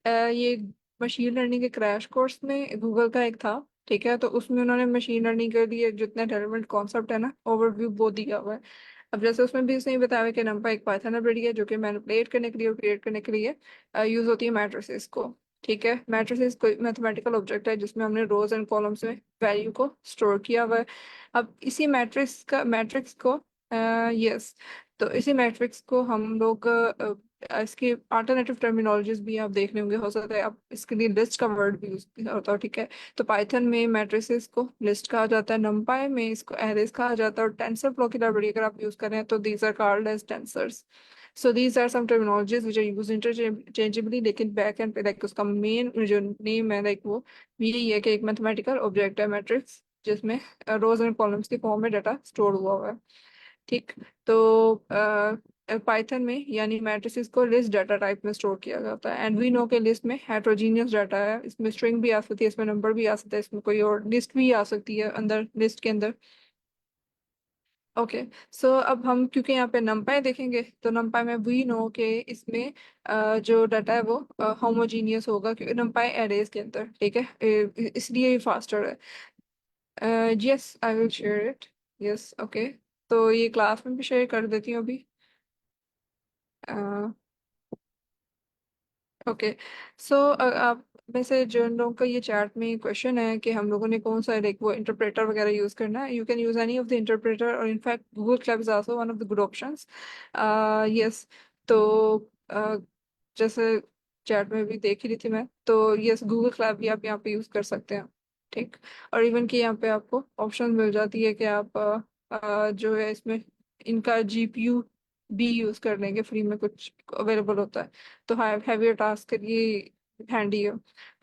ये मशीन लर्निंग के क्रैश कोर्स में गूगल का एक था। ठीक है, तो उसमें उन्होंने मशीन लर्निंग के लिए जितने रेलेवेंट कॉन्सेप्ट है ना, ओवरव्यू वो दिया हुआ है। अब जैसे उसमें भी उसने बताया हुआ है कि numpy एक पाइथन लाइब्रेरी है जो कि मैनिपुलेट करने के लिए और क्रिएट करने के लिए यूज होती है मैट्रिसेस को। ठीक है, मैट्रिसेस कोई मैथमेटिकल ऑब्जेक्ट है जिसमें हमने रोज एंड कॉलम्स में वैल्यू को स्टोर किया हुआ है। अब इसी मैट्रिक्स को यस, तो इसी मैट्रिक्स को हम लोग इसकी अल्टरनेटिव टर्मिनोलॉजीज भी आप देख लेंगे, हो सकता है आप इसके लिए लिस्ट का वर्ड भी यूज होता हो। ठीक है, तो पाइथन में मैट्रिसेस को लिस्ट कहा जाता है, numpy में इसको एरेज कहा जाता है, और टेंसर फ्लो की लाइब्रेरी अगर आप यूज करें तो these are called as tensors. So these are some terminologies which are use interchangeably, लेकिन बैक एंड पे लाइक उसका मेन जो नेम है लाइक वो यही है कि एक मैथमेटिकल ऑब्जेक्ट है मैट्रिक्स, जिसमें रोज एंड कॉलम्स के फॉर्म में डाटा स्टोर हुआ हुआ है। ठीक, तो पाइथन में यानी मैट्रिसेस को लिस्ट डाटा टाइप में स्टोर किया जाता है, एंड वी नो के लिस्ट में हेट्रोजीनियस डाटा है, इसमें स्ट्रिंग भी आ सकती है, इसमें नंबर भी आ सकता है, इसमें कोई और लिस्ट भी आ सकती है अंदर लिस्ट के अंदर। ओके सो अब हम क्योंकि यहाँ पे numpy देखेंगे, तो numpy में वी नो के इसमें जो डाटा है वो होमोजीनियस होगा, क्योंकि numpy एरेज के अंदर। ठीक है, इसलिए ये फास्टर है। Yes I will share it. Yes okay, तो ये क्लास में भी शेयर कर देती हूँ अभी। ओके सो आप में से जो लोगों का ये चैट में क्वेश्चन है कि हम लोगों ने कौन सा लाइक वो इंटरप्रेटर वगैरह यूज करना है, you can use any of the interpreter, और in fact Google Colab is also one of the good options. Yes, तो uh, जैसे चैट में भी देख ही रही थी मैं, तो यस गूगल क्लैब भी आप यहाँ पे यूज कर सकते हैं। ठीक, और इवन कि यहाँ पे आपको ऑप्शन मिल जाती है कि आप जो है इसमें इनका जीपीयू भी यूज कर लेंगे, फ्री में कुछ अवेलेबल होता है, तो हैवियर टास्क के लिए हैंडी है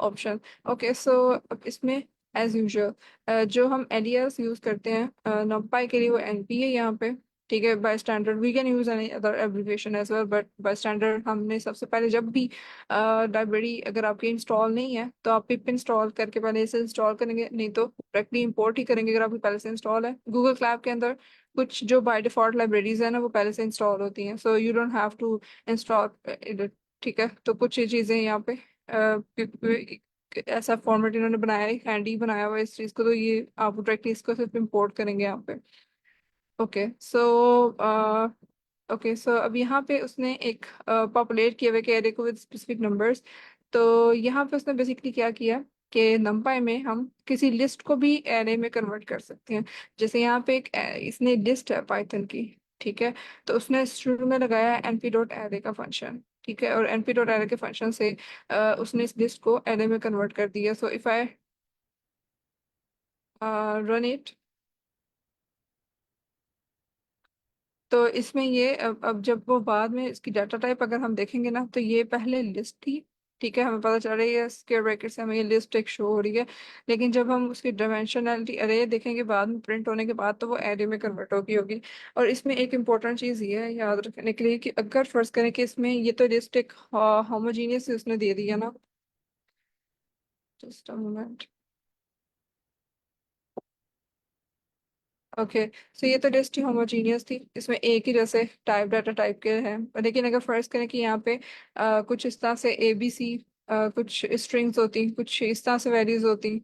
ऑप्शन। ओके सो अब इसमें एज यूजुअल जो हम एलियास यूज करते हैं numpy के लिए, वो एनपी है यहाँ पे। ठीक है, by standard we can use any other abbreviation as well, but by standard हमने सबसे पहले जब भी लाइब्रेरी अगर आपकी इंस्टॉल नहीं है तो आप पिप इंस्टॉल करके पहले इसे इंस्टॉल करेंगे, नहीं तो डायरेक्टली इंपोर्ट ही करेंगे अगर आपकी पहले से इंस्टॉल है। गूगल क्लैब के अंदर कुछ जो बाय डिफॉल्ट लाइब्रेरीज है ना वो पहले से इंस्टॉल होती हैं, so you don't have to install. ठीक है, तो कुछ ये चीजें यहाँ पे ऐसा फॉर्मेट इन्होंने बनाया है, हैंडी बनाया हुआ है इस चीज को, तो ये आप डायरेक्टली इसको सिर्फ इंपोर्ट करेंगे यहाँ पे। ओके सो ओके सो अब यहाँ पे उसने एक पॉपुलेट किए हुए एरे को विद स्पेसिफिक नंबर्स। तो यहाँ पे उसने बेसिकली क्या किया कि numpy में हम किसी लिस्ट को भी एरे में कन्वर्ट कर सकते हैं। जैसे यहाँ पे एक इसने लिस्ट है पाइथन की। ठीक है, तो उसने शुरू में लगाया np डॉट एरे का फंक्शन। ठीक है, और np डॉट एरे के फंक्शन से उसने इस लिस्ट को एरे में कन्वर्ट कर दिया। So if I run it, तो इसमें ये अब जब वो बाद में इसकी डाटा टाइप अगर हम देखेंगे ना, तो ये पहले लिस्ट थी। ठीक है, हमें पता चल रही है स्क्वायर ब्रैकेट से हमें ये लिस्ट एक शो हो रही है, लेकिन जब हम उसकी डायमेंशनलिटी अरे देखेंगे बाद में प्रिंट होने के बाद, तो वो एरे में कन्वर्ट होगी। और इसमें एक इम्पोर्टेंट चीज़ ये है याद रखने के लिए कि अगर फर्ज करें कि इसमें ये तो लिस्ट एक होमोजीनियस उसने दे दिया ना, just a moment. Okay, so ये तो लिस्ट ही होमोजीनियस थी, इसमें एक ही जैसे टाइप डाटा टाइप के हैं। लेकिन अगर फर्ज करें कि यहाँ पे कुछ इस तरह से ABC, कुछ स्ट्रिंग्स होती, कुछ इस तरह से वैल्यूज होती,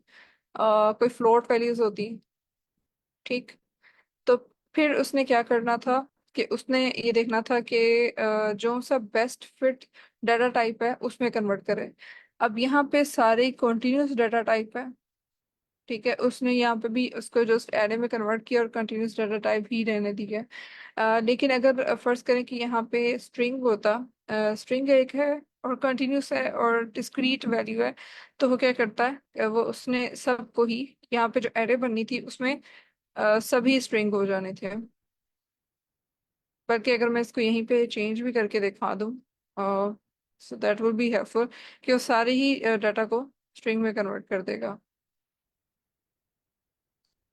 कोई फ्लोट वैल्यूज होती, ठीक। तो फिर उसने क्या करना था कि उसने ये देखना था कि जो सा बेस्ट फिट डाटा टाइप है उसमें कन्वर्ट करे। अब यहाँ पे सारे कंटिन्यूस डाटा टाइप है, ठीक है। उसने यहाँ पे भी उसको जस्ट एरे में कन्वर्ट किया और कंटिन्यूस डाटा टाइप ही रहने दिया। लेकिन अगर फर्ज करें कि यहाँ पे स्ट्रिंग होता, स्ट्रिंग एक है और कंटिन्यूस है और डिस्क्रीट वैल्यू है, तो वो क्या करता है वो उसने सबको ही यहाँ पे जो एरे बननी थी उसमें सभी स्ट्रिंग हो जाने थे। बल्कि अगर मैं इसको यहीं पे चेंज भी करके दिखा दूँ, so that will be helpful, कि वो सारे ही डाटा को स्ट्रिंग में कन्वर्ट कर देगा।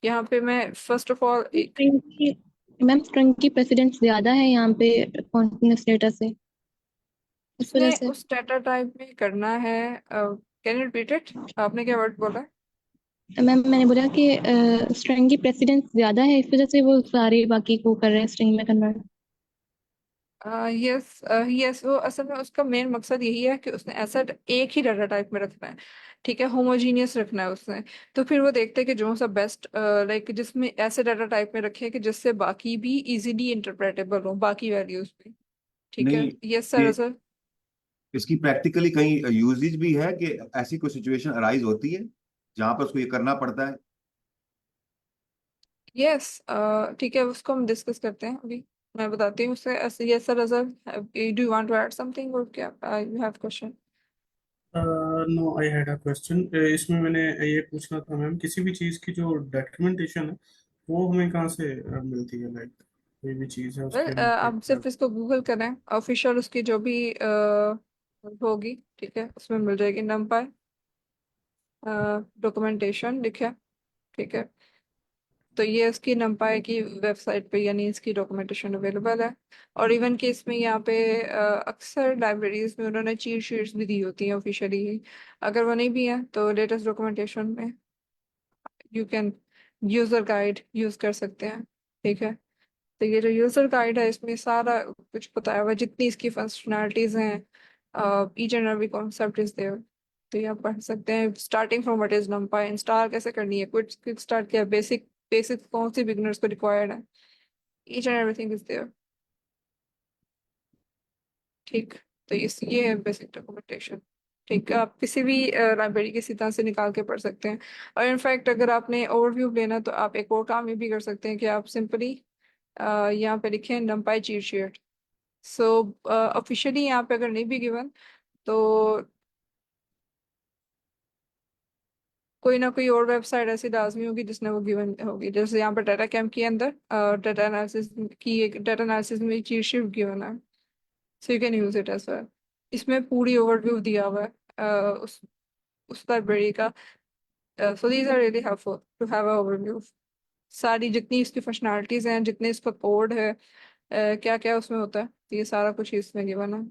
यहाँ पे मैं फर्स्ट ऑफ ऑल एक स्ट्रिंग की मैम स्ट्रिंग की प्रेसिडेंस ज्यादा है यहाँ पे कॉन्टिन्यूस डेटा से, इस वजह उसने से। उस डाटा टाइप में करना है। Can you repeat it? आपने क्या वर्ड बोला? मैम मैंने बोला कि स्ट्रिंग की प्रेसिडेंस ज्यादा है, इस वजह से वो सारे बाकी को कर रहे हैं स्ट्रिंग में कन्वर्ट। यस, यस, वो असल में उसका मेन मकसद यही है कि उसने ऐसा एक ही डाटा टाइप में रखना है, ठीक है, होमोजीनियस रखना है उसने। तो फिर वो देखते हैं कि जो सा बेस्ट लाइक जिसमें ऐसे डाटा टाइप में रखे कि जिससे बाकी भी इजीली इंटरप्रेटेबल हो, बाकी वैल्यूज भी, ठीक है। नहीं, यस सर, ये सर। इसकी प्रैक्टिकली कहीं यूजेज भी है कि ऐसी कोई सिचुएशन अराइज होती है जहां पर उसको ये करना पड़ता है? यस, ठीक है, उसको हम डिस्कस करते हैं अभी। मैं बताती हूँ उससे। Yes sir, sir, do you want to add something और क्या you have question? No, I had a question. इसमें मैंने ये पूछना था मैम, किसी भी चीज़ की जो डॉक्यूमेंटेशन है वो हमें कहाँ से मिलती है? लाइक कोई भी चीज़ है वेल, उसके रिलेटेड। आप सिर्फ इसको गूगल करें, ऑफिशियल उसकी जो भी होगी, ठीक है, उसमें मिल जाएगी नमपाई डॉक्यूमेंटेशन लिखे, ठीक है। तो ये इसकी नमपाई की वेबसाइट पे यानी इसकी डॉक्यूमेंटेशन अवेलेबल है। और इवन कि इसमें यहाँ पे अक्सर लाइब्रेरीज में उन्होंने चीट शीट्स भी दी होती हैं ऑफिशियली ही। अगर वो नहीं भी है तो लेटेस्ट डॉक्यूमेंटेशन में you can user guide use कर सकते हैं, ठीक है। तो ये जो यूजर गाइड है इसमें सारा कुछ बताया हुआ है, जितनी इसकी फंक्शनैलिटीज हैं, each and every concept is there. तो ये आप पढ़ सकते हैं, starting from what is NumPy, install कैसे करनी है, क्विक क्विक स्टार्ट क्या, बेसिक बेसिक कौन सी बिगिनर्स को रिक्वायर्ड है, each and everything is there, ठीक। तो ये है बेसिक डॉक्यूमेंटेशन, ठीक है। आप किसी भी लाइब्रेरी के सिद्धांत से निकाल के पढ़ सकते हैं। और इनफैक्ट अगर आपने ओवरव्यू लेना तो आप एक और काम ये भी कर सकते हैं कि आप सिंपली यहाँ पे लिखें नंपाई चीट शीट। सो ऑफिशियली यहाँ पे अगर नहीं भी गिवन तो कोई ना कोई और वेबसाइट ऐसी लाजमी होगी जिसने वो गिवन होगी। जैसे यहाँ पर डाटा कैम्प के अंदर डाटा एनालिसिस की एक डाटा एनालिसिस में चीट शीट गिवन है, so you can use it as well. इसमें पूरी ओवरव्यू दिया हुआ है उस लाइब्रेरी का। So these are really helpful to have a overview. सारी जितनी इसकी फंक्शनैलिटीज हैं, जितने इसका कोड है, क्या क्या उसमें होता है, तो ये सारा कुछ इसमें गिवन है,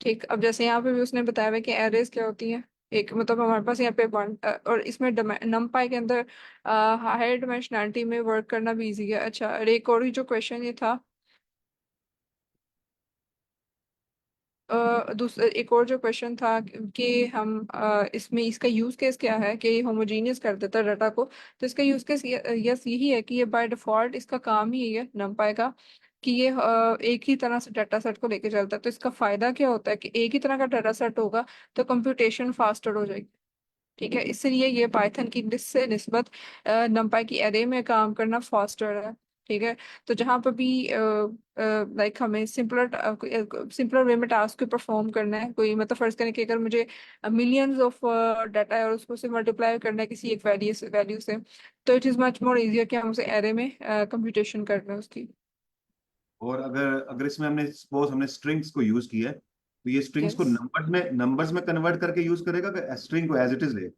ठीक। अब जैसे यहाँ पे भी उसने बताया हुआ है कि एरेज क्या होती है। एक मतलब हमारे पास यहाँ पे और इसमें नमपाई के अंदर हायर डायमेंशनलिटी में वर्क करना भी इजी है। अच्छा, और एक और ही जो क्वेश्चन ये था, दूसरा एक और जो क्वेश्चन था कि हम इसमें इसका यूज केस क्या है कि ये होमोजीनियस कर देता है डाटा को। तो इसका यूज केस यस यही है कि ये बाय डिफॉल्ट इसका काम ही यही है नमपाई का, कि ये एक ही तरह से डाटा सेट को लेके चलता है। तो इसका फायदा क्या होता है कि एक ही तरह का डाटा सेट होगा तो कंप्यूटेशन फास्टर हो जाएगी, ठीक है। इसलिए ये पाइथन की लिस्ट से निस्बत नंपाई की एरे में काम करना फास्टर है, ठीक है। तो जहाँ पर भी लाइक हमें सिंपलर वे में टास्क को परफॉर्म करना है, कोई मतलब फर्ज करें कि अगर मुझे मिलियंस ऑफ डाटा है और उसको से मल्टीप्लाई करना है किसी एक वैल्यू से, तो it is much more easier कि हम उसे एरे में कंप्यूटेशन कर रहे हैं उसकी। और अगर अगर इसमें हमने सपोज हमने स्ट्रिंग्स को यूज किया है, तो ये स्ट्रिंग्स को यस, नंबर्स में कन्वर्ट करके यूज करेगा कि स्ट्रिंग को एज इट इज ले?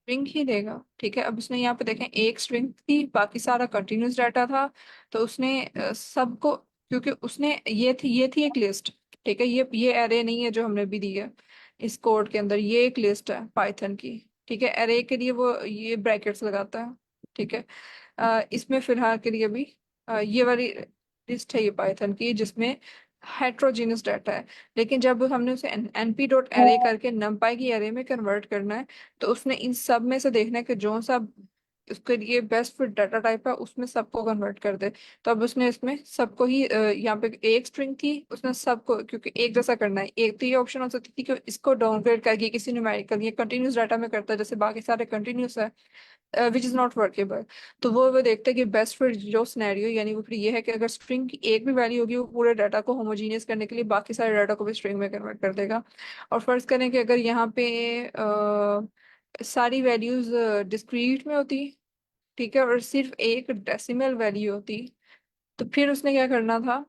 स्ट्रिंग ही देगा, ठीक है। अब उसने यहाँ पे देखें एक स्ट्रिंग थी, बाकी सारा कंटिन्यूस डाटा था। तो उसने सबको, क्योंकि उसने ये थी एक लिस्ट, ठीक है। ये एरे नहीं है जो हमने भी दी है इस कोड के अंदर, ये एक लिस्ट है पाइथन की, ठीक है। एरे के लिए वो ये ब्रैकेट्स लगाता है, ठीक है। इसमें फिलहाल के लिए भी ये वाली लिस्ट है ये पाइथन की जिसमें हेट्रोजीनियस डाटा है। लेकिन जब हमने उसे np डॉट एरे करके numpy की एरे में कन्वर्ट करना है, तो उसने इन सब में से देखना है कि जो सा उसके लिए बेस्ट फिट डाटा टाइप है उसमें सबको कन्वर्ट कर दे। तो अब उसने इसमें सबको ही यहाँ पे एक स्ट्रिंग थी, उसने सबको, क्योंकि एक जैसा करना है, एक तो ये ऑप्शन हो सकती थी कि इसको डाउनग्रेड करके किसी न्यूमेरिकल या कंटिन्यूस डाटा में करता है जैसे बाकी सारे कंटिन्यूस है, विच इज नॉट वर्केबल। तो वो देखते हैं कि बेस्ट फिट जो सिनेरियो, यानी वो फिर ये है कि अगर स्ट्रिंग की एक भी वैल्यू होगी वो पूरे डाटा को होमोजीनियस करने के लिए बाकी सारे डाटा को भी स्ट्रिंग में कन्वर्ट कर देगा। और फर्ज करें कि अगर यहाँ पे सारी वैल्यूज डिस्क्रीट में होती, ठीक है, और सिर्फ एक डेसिमल वैल्यू होती, तो फिर उसने क्या करना था।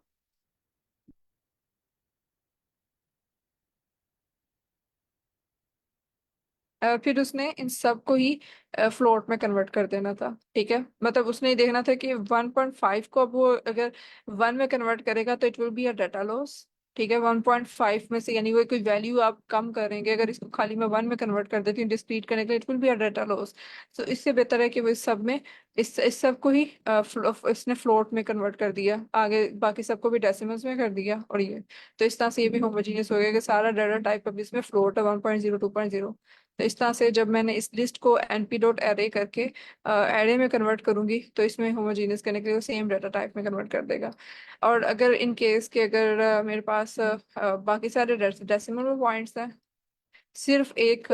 फिर उसने इन सब को ही फ्लोट में कन्वर्ट कर देना था, ठीक है। मतलब उसने ये देखना था कि 1.5 को अब वो अगर 1 में कन्वर्ट करेगा तो it will be a data loss, ठीक है। 1.5 में से यानी वो कोई वैल्यू आप कम करेंगे, अगर इसको खाली मैं 1 में कन्वर्ट कर देती हूँ डिस्क्रीट करने के लिए, it will be a data loss. तो इससे बेहतर है कि वो इस सब में इस सब को ही इसने फ्लोट में कन्वर्ट कर दिया, आगे बाकी सबको भी डेसिमल्स में कर दिया। और ये तो इस तरह से ये भी होमोजीनियस हो गया कि सारा डाटा टाइप अब इसमें फ्लोट है 1.0 2.0। तो इस तरह से जब मैंने इस लिस्ट को np डॉट एरे करके एरे में कन्वर्ट करूंगी तो इसमें होमोजीनियस करने के लिए वो सेम डाटा टाइप में कन्वर्ट कर देगा। और अगर इन केस के अगर मेरे पास बाकी सारे डेसिमल में पॉइंट्स हैं, सिर्फ एक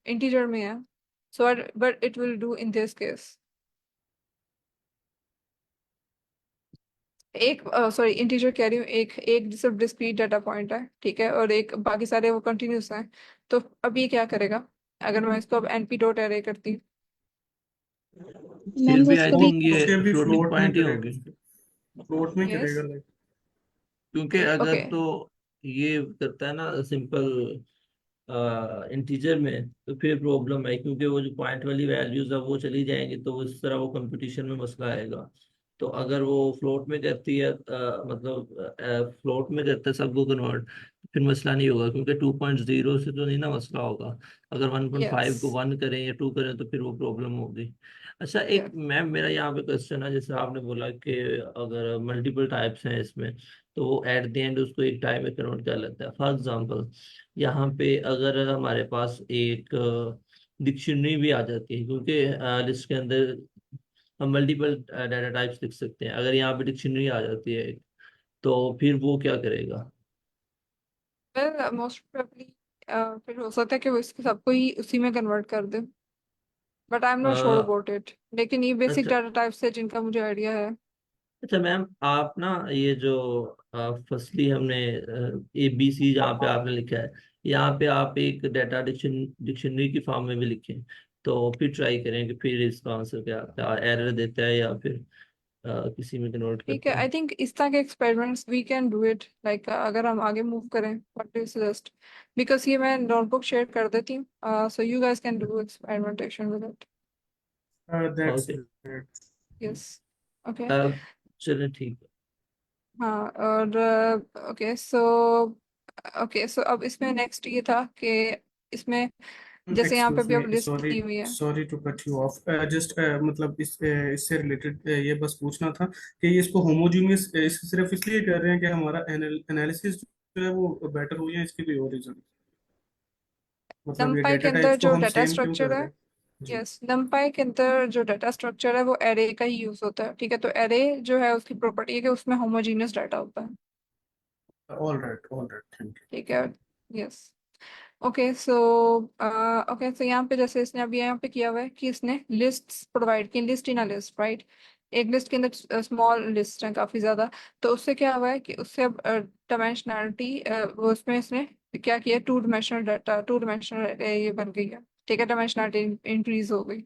इंटीजर में है, so but it will do in this case. एक सॉरी इंटीजर कह रही हूँ, एक एक सिर्फ डिस्क्रीट डाटा पॉइंट है, ठीक है, और एक बाकी सारे वो कंटिन्यूस हैं। तो अब ये क्या करेगा अगर मैं इसको अब np डॉट एरे करती हूँ। फिर मैम वो भी आई उसको भी थिंक तो ये फिर भी फ्लोटिंग फ्लोट में पॉइंट ही करेगा, होगी, फ्लोट में यस। करेगा लाइक। क्योंकि अगर ओके। तो ये करता है ना सिंपल इंटीजर में, तो फिर प्रॉब्लम है, क्योंकि वो जो पॉइंट वाली वैल्यूज है वो चली जाएंगी, तो इस तरह वो कंपटीशन में मसला आएगा। तो अगर वो फ्लोट में करती है, मतलब फ्लोट में करता है सबको कन्वर्ट, फिर मसला नहीं होगा, क्योंकि 2.0 से तो नहीं ना मसला होगा। अगर 1.5 यस। को 1 करें या 2 करें तो फिर वो प्रॉब्लम होगी। अच्छा, एक यस। मैम मेरा यहाँ पे क्वेश्चन है, जैसे आपने बोला कि अगर मल्टीपल टाइप्स हैं इसमें, तो वो एट द एंड उसको एक टाइप में कन्वर्ट कर लेता है। फॉर एग्जांपल, यहाँ पे अगर हमारे पास एक डिक्शनरी भी आ जाती है, क्योंकि लिस्ट के अंदर हम मल्टीपल डाटा टाइप्स लिख सकते हैं, अगर यहाँ पे डिक्शनरी आ जाती है एक, तो फिर वो क्या करेगा? वेल मोस्ट प्रोबेबली फिर हो सकता है कि वो इसके सबको ही उसी में कन्वर्ट कर दे, but I am not sure uh, about it. लेकिन ये बेसिक अच्छा। डाटा टाइप्स है जिनका मुझे आइडिया है। अच्छा मैम, आप ना ये जो फर्स्टली हमने ABC जहाँ पे आपने लिखा है, यहाँ पे आप एक डाटा डिक्शनरी की फॉर्म में भी लिखें, तो फिर ट्राई करें कि फिर इसका आंसर क्या आता है, एरर देता है या फिर किसी में कन्वर्ट ठीक है, करता है। आई थिंक इस तरह के experiments we can do it, like अगर हम आगे मूव करें, what do you suggest? Because ये मैं नोटबुक शेयर कर देती हूँ, so you guys can do experimentation with it. That's okay. Great. Yes. Okay. चलिए ठीक है। हाँ, और ओके सो अब इसमें नेक्स्ट ये था कि इसमें जैसे यहाँ पे एक्सक्यूज भी मी, अब लिस्ट सॉरी दी हुई है। Sorry to cut you off, just मतलब इससे रिलेटेड ये बस पूछना था कि ये इसको होमोजीनियस सिर्फ इसलिए कर रहे हैं कि हमारा एनालिसिस जो है वो बेटर हो, या इसके कोई और रीजन? मतलब ये numpy के डेटा अंदर टाइप्स को जो हम डाटा सेम क्यों स्ट्रक्चर कर है, रहे हैं? जी। यस, numpy के अंदर जो डाटा स्ट्रक्चर है वो एरे का ही यूज होता है, ठीक है। तो एरे जो है उसकी प्रॉपर्टी है कि उसमें होमोजीनियस डाटा होता है, ऑल राइट, थैंक ठीक है। यस। ओके सो यहाँ पे जैसे इसने अभी यहाँ पे किया हुआ है कि इसने लिस्ट्स प्रोवाइड की, list in a list, right. एक लिस्ट के अंदर स्मॉल लिस्ट है काफी ज्यादा। तो उससे क्या हुआ है कि उससे अब डायमेंशनलिटी वो उसमें इसने क्या किया, two dimensional data, two dimensional ये बन गई है, ठीक है, डायमेंशनलिटी इंक्रीज हो गई,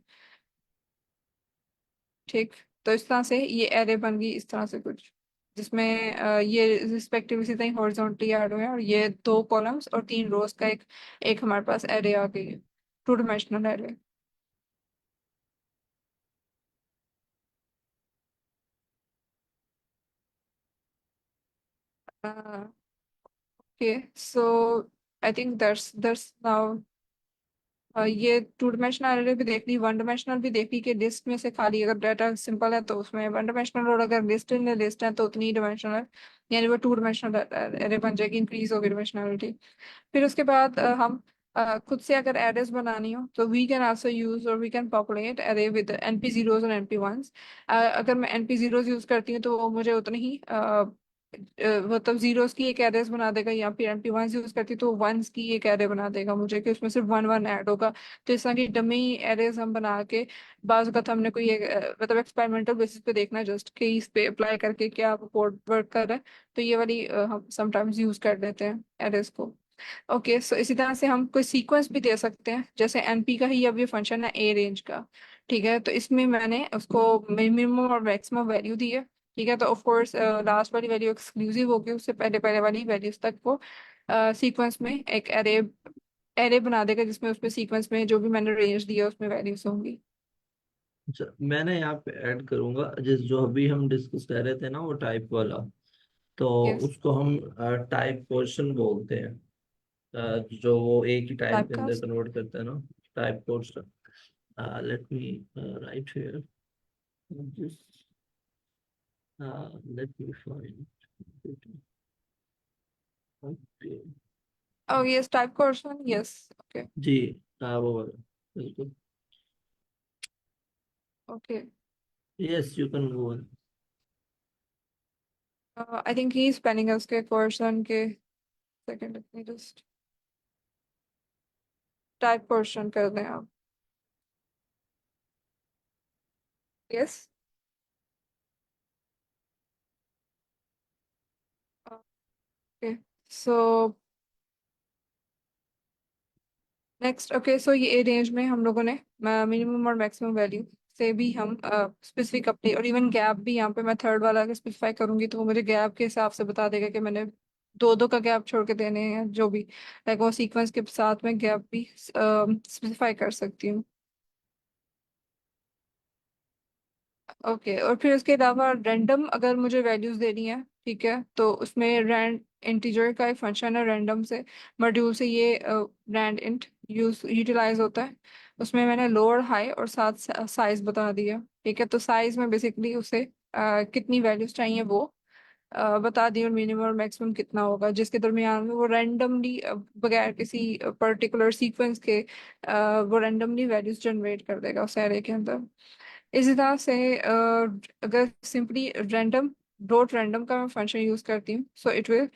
ठीक। तो इस तरह से ये एरे बन गई, इस तरह से कुछ जिसमें ये रिस्पेक्टिव इसी तरह हॉरिजॉन्टली ऐड हुए हैं, और ये 2 कॉलम्स और 3 रोज का एक एक हमारे पास एरे आ गई है, two dimensional array. Okay so I think that's now ये टू डायमेंशनल एरे भी देख ली, वन डायमेंशनल भी देख ली कि लिस्ट में से खाली अगर डाटा सिंपल है तो उसमें वन डायमेंशनल, और अगर लिस्ट में लिस्ट है तो उतनी डायमेंशनल है, यानी वो टू डायमेंशनल एरे बन जाएगी, इंक्रीज होगी डायमेंशनलिटी। फिर उसके बाद हम खुद से अगर एरेज बनानी हो तो वी कैन आल्सो यूज और we can populate array with np zeros और एनपी वंस। अगर मैं एनपी जीरोज यूज करती हूँ तो वो मुझे उतनी ही मतलब जीरोस की एक एरेज बना देगा, या फिर एनपी वंस यूज करती हूँ तो वंस की एक एरे बना देगा मुझे, कि उसमें सिर्फ वन वन ऐड होगा। तो इस तरह की डमी एरेज हम बना के, बाज़ वक़्त हमने कोई एक मतलब एक्सपेरिमेंटल बेसिस पे देखना जस्ट कि इस पे अप्लाई करके क्या कोड वर्क कर रहा है, तो ये वाली हम समटाइम्स यूज कर लेते हैं एरेज को। ओके, सो इसी तरह से हम कोई सीक्वेंस भी दे सकते हैं, जैसे एनपी का ही अब ये फंक्शन है ए रेंज का। ठीक है, तो इसमें मैंने उसको मिनिमम और मैक्सिमम वैल्यू दी है। ठीक है, तो ऑफ कोर्स लास्ट वाली वैल्यू एक्सक्लूसिव होगी, उससे पहले पहले वाली वैल्यूज तक वो सीक्वेंस में एक एरे एरे बना देगा, जिसमें उसमें सीक्वेंस में जो भी मैंने रेंज दिया उसमें वैल्यूज होंगी। अच्छा, मैंने यहाँ पे ऐड करूंगा, जिस जो अभी हम डिस्कस कर रहे थे ना वो टाइप वाला, तो यस, उसको हम टाइप पोर्शन बोलते हैं। जो वो एक ही टाइप टाइप के अंदर कास्ट। कन्वर्ट करता है ना, type portion. Let me write here this, let me find okay. Oh yes, type question, yes. Okay. जी, वो वाला, बिल्कुल। Okay, yes, you can go. I think he spelling है उसके क्वेश्चन के। Second, let me just type question कर दें आप। Yes. Okay, so next, okay, so ये रेंज में हम लोगों ने मिनिमम और मैक्सिमम वैल्यू से भी हम स्पेसिफिक अपने, और इवन गैप भी यहाँ पे मैं थर्ड वाला अगर स्पेसिफाई करूंगी तो वो मुझे गैप के हिसाब से बता देगा कि मैंने दो दो का गैप छोड़ के देने हैं जो भी, लाइक वो सीक्वेंस के साथ में गैप भी स्पेसिफाई कर सकती हूँ। ओके, और फिर उसके अलावा रैंडम अगर मुझे वैल्यूज देनी है, ठीक है, तो उसमें रैंड इंटीजर का एक फंक्शन है रैंडम से मॉड्यूल से, ये रैंड इंट यूटिलाइज होता है। उसमें मैंने लोअर हाई और साथ साइज बता दिया। ठीक है, तो साइज में बेसिकली उसे कितनी वैल्यूज चाहिए वो बता दी, और मिनिमम और मैक्सिमम कितना होगा, जिसके दरमियान में वो रैंडमली बगैर किसी पर्टिकुलर सीक्वेंस के वो रैंडमली वैल्यूज जनरेट कर देगा उस एरे के अंदर। इसी तरह से अगर सिंपली रैंडम डॉट रैंडम का मैं फंक्शन यूज करती हूँ, सो it will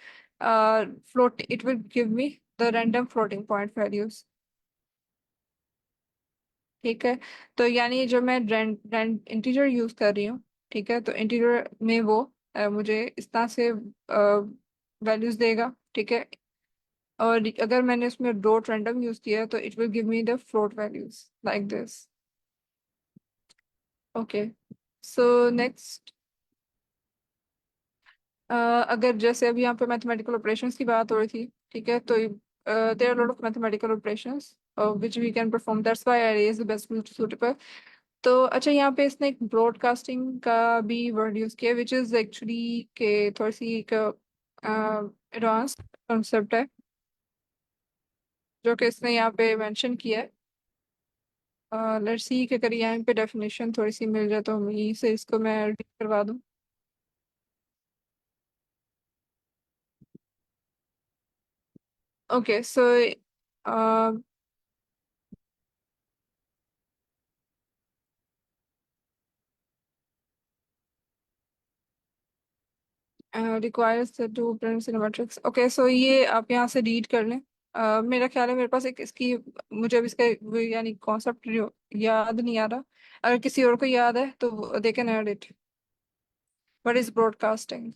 float, it will give me the random floating point values. ठीक है, तो यानी जो मैं रैंड इंटीजर यूज कर रही हूँ, ठीक है, तो इंटीजर में वो मुझे इस तरह से वैल्यूज देगा। ठीक है, और अगर मैंने उसमें डॉट रैंडम यूज किया तो it will give me the float values like this. Okay, so next, अगर जैसे अभी यहाँ पे मैथमेटिकल ऑपरेशंस की बात हो रही थी, ठीक है, तो there are lot of mathematical operations which we can perform, that's why array is the best suitable. तो अच्छा, यहाँ पे इसने एक ब्रॉडकास्टिंग का भी वर्ड यूज किया, विच इज एक्चुअली के थोड़ी सी एक एडवांस कॉन्सेप्ट है जो कि इसने यहाँ पे मेंशन किया है। लेट्स सी कि अगर यहाँ पे डेफिनेशन थोड़ी सी मिल जाए तो हम यहीं से इसको मैं रीड करवा दूँ। Okay, so requires to print cinemetrics. Okay, so ये आप यहाँ से रीड कर लें। मेरा ख्याल है मेरे पास एक इसकी, मुझे अभी इसका यानी कॉन्सेप्ट याद नहीं आ रहा। अगर किसी और को याद है तो they can add it. What is broadcasting?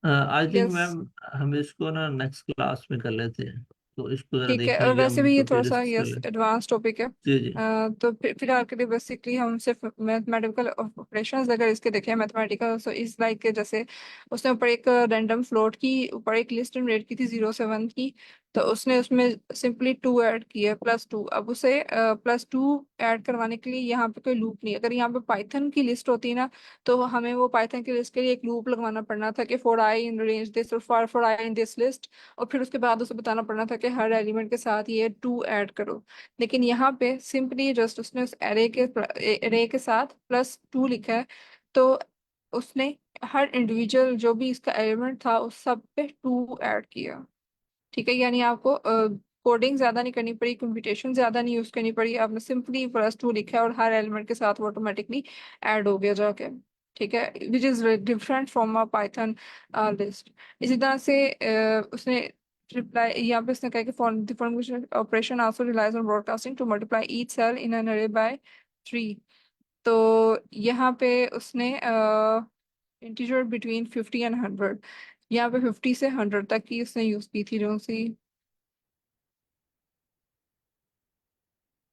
I think yes, ma'am हम इसको ना नेक्स्ट क्लास में कर लेते हैं, तो इसको जरा ठीक है, देख और लीजिए, वैसे हम भी ये इसको थोड़ा फिर सा डिस्कस कर यस लेंगे। एडवांस टॉपिक है। जी जी। तो फिलहाल के लिए बेसिकली हम सिर्फ मैथमेटिकल ऑपरेशंस अगर इसके देखें, मैथमेटिकल, सो इस लाइक के जैसे उसने ऊपर एक रैंडम फ्लोट की ऊपर एक लिस्ट जनरेट की थी 0 से 1 की, तो उसने उसमें सिंपली 2 ऐड किया +2। अब उसे +2 ऐड करवाने के लिए यहाँ पे कोई लूप नहीं। अगर यहाँ पे पाइथन की लिस्ट होती ना, तो हमें वो पाइथन की लिस्ट के लिए एक लूप लगवाना पड़ना था कि for I in range this और for I in this list, और फिर उसके बाद उसे बताना पड़ना था कि हर एलिमेंट के साथ ये 2 ऐड करो। लेकिन यहाँ पे सिंपली जस्ट उसने उस एरे के साथ +2 लिखा है। तो उसने हर इंडिविजुअल जो भी इसका एलिमेंट था उस सब पे 2 ऐड किया। ठीक है, यानी आपको कोडिंग ज्यादा नहीं करनी पड़ी, कंप्यूटेशन ज्यादा नहीं यूज करनी पड़ी, आपने सिंपली +2 लिखा है और हर एलिमेंट के साथ वो ऑटोमेटिकली ऐड हो गया जाके। ठीक है, which is different from a Python list. इसी तरह से उसने रिप्लाई यहाँ पे उसने कहा कि formulation operation also relies on broadcasting to multiply each cell in an array by 3। तो यहाँ पे उसने इंटीजर बिटवीन 50 एंड 100, यहाँ पे 50 से 100 तक की उसने यूज की थी जो सी।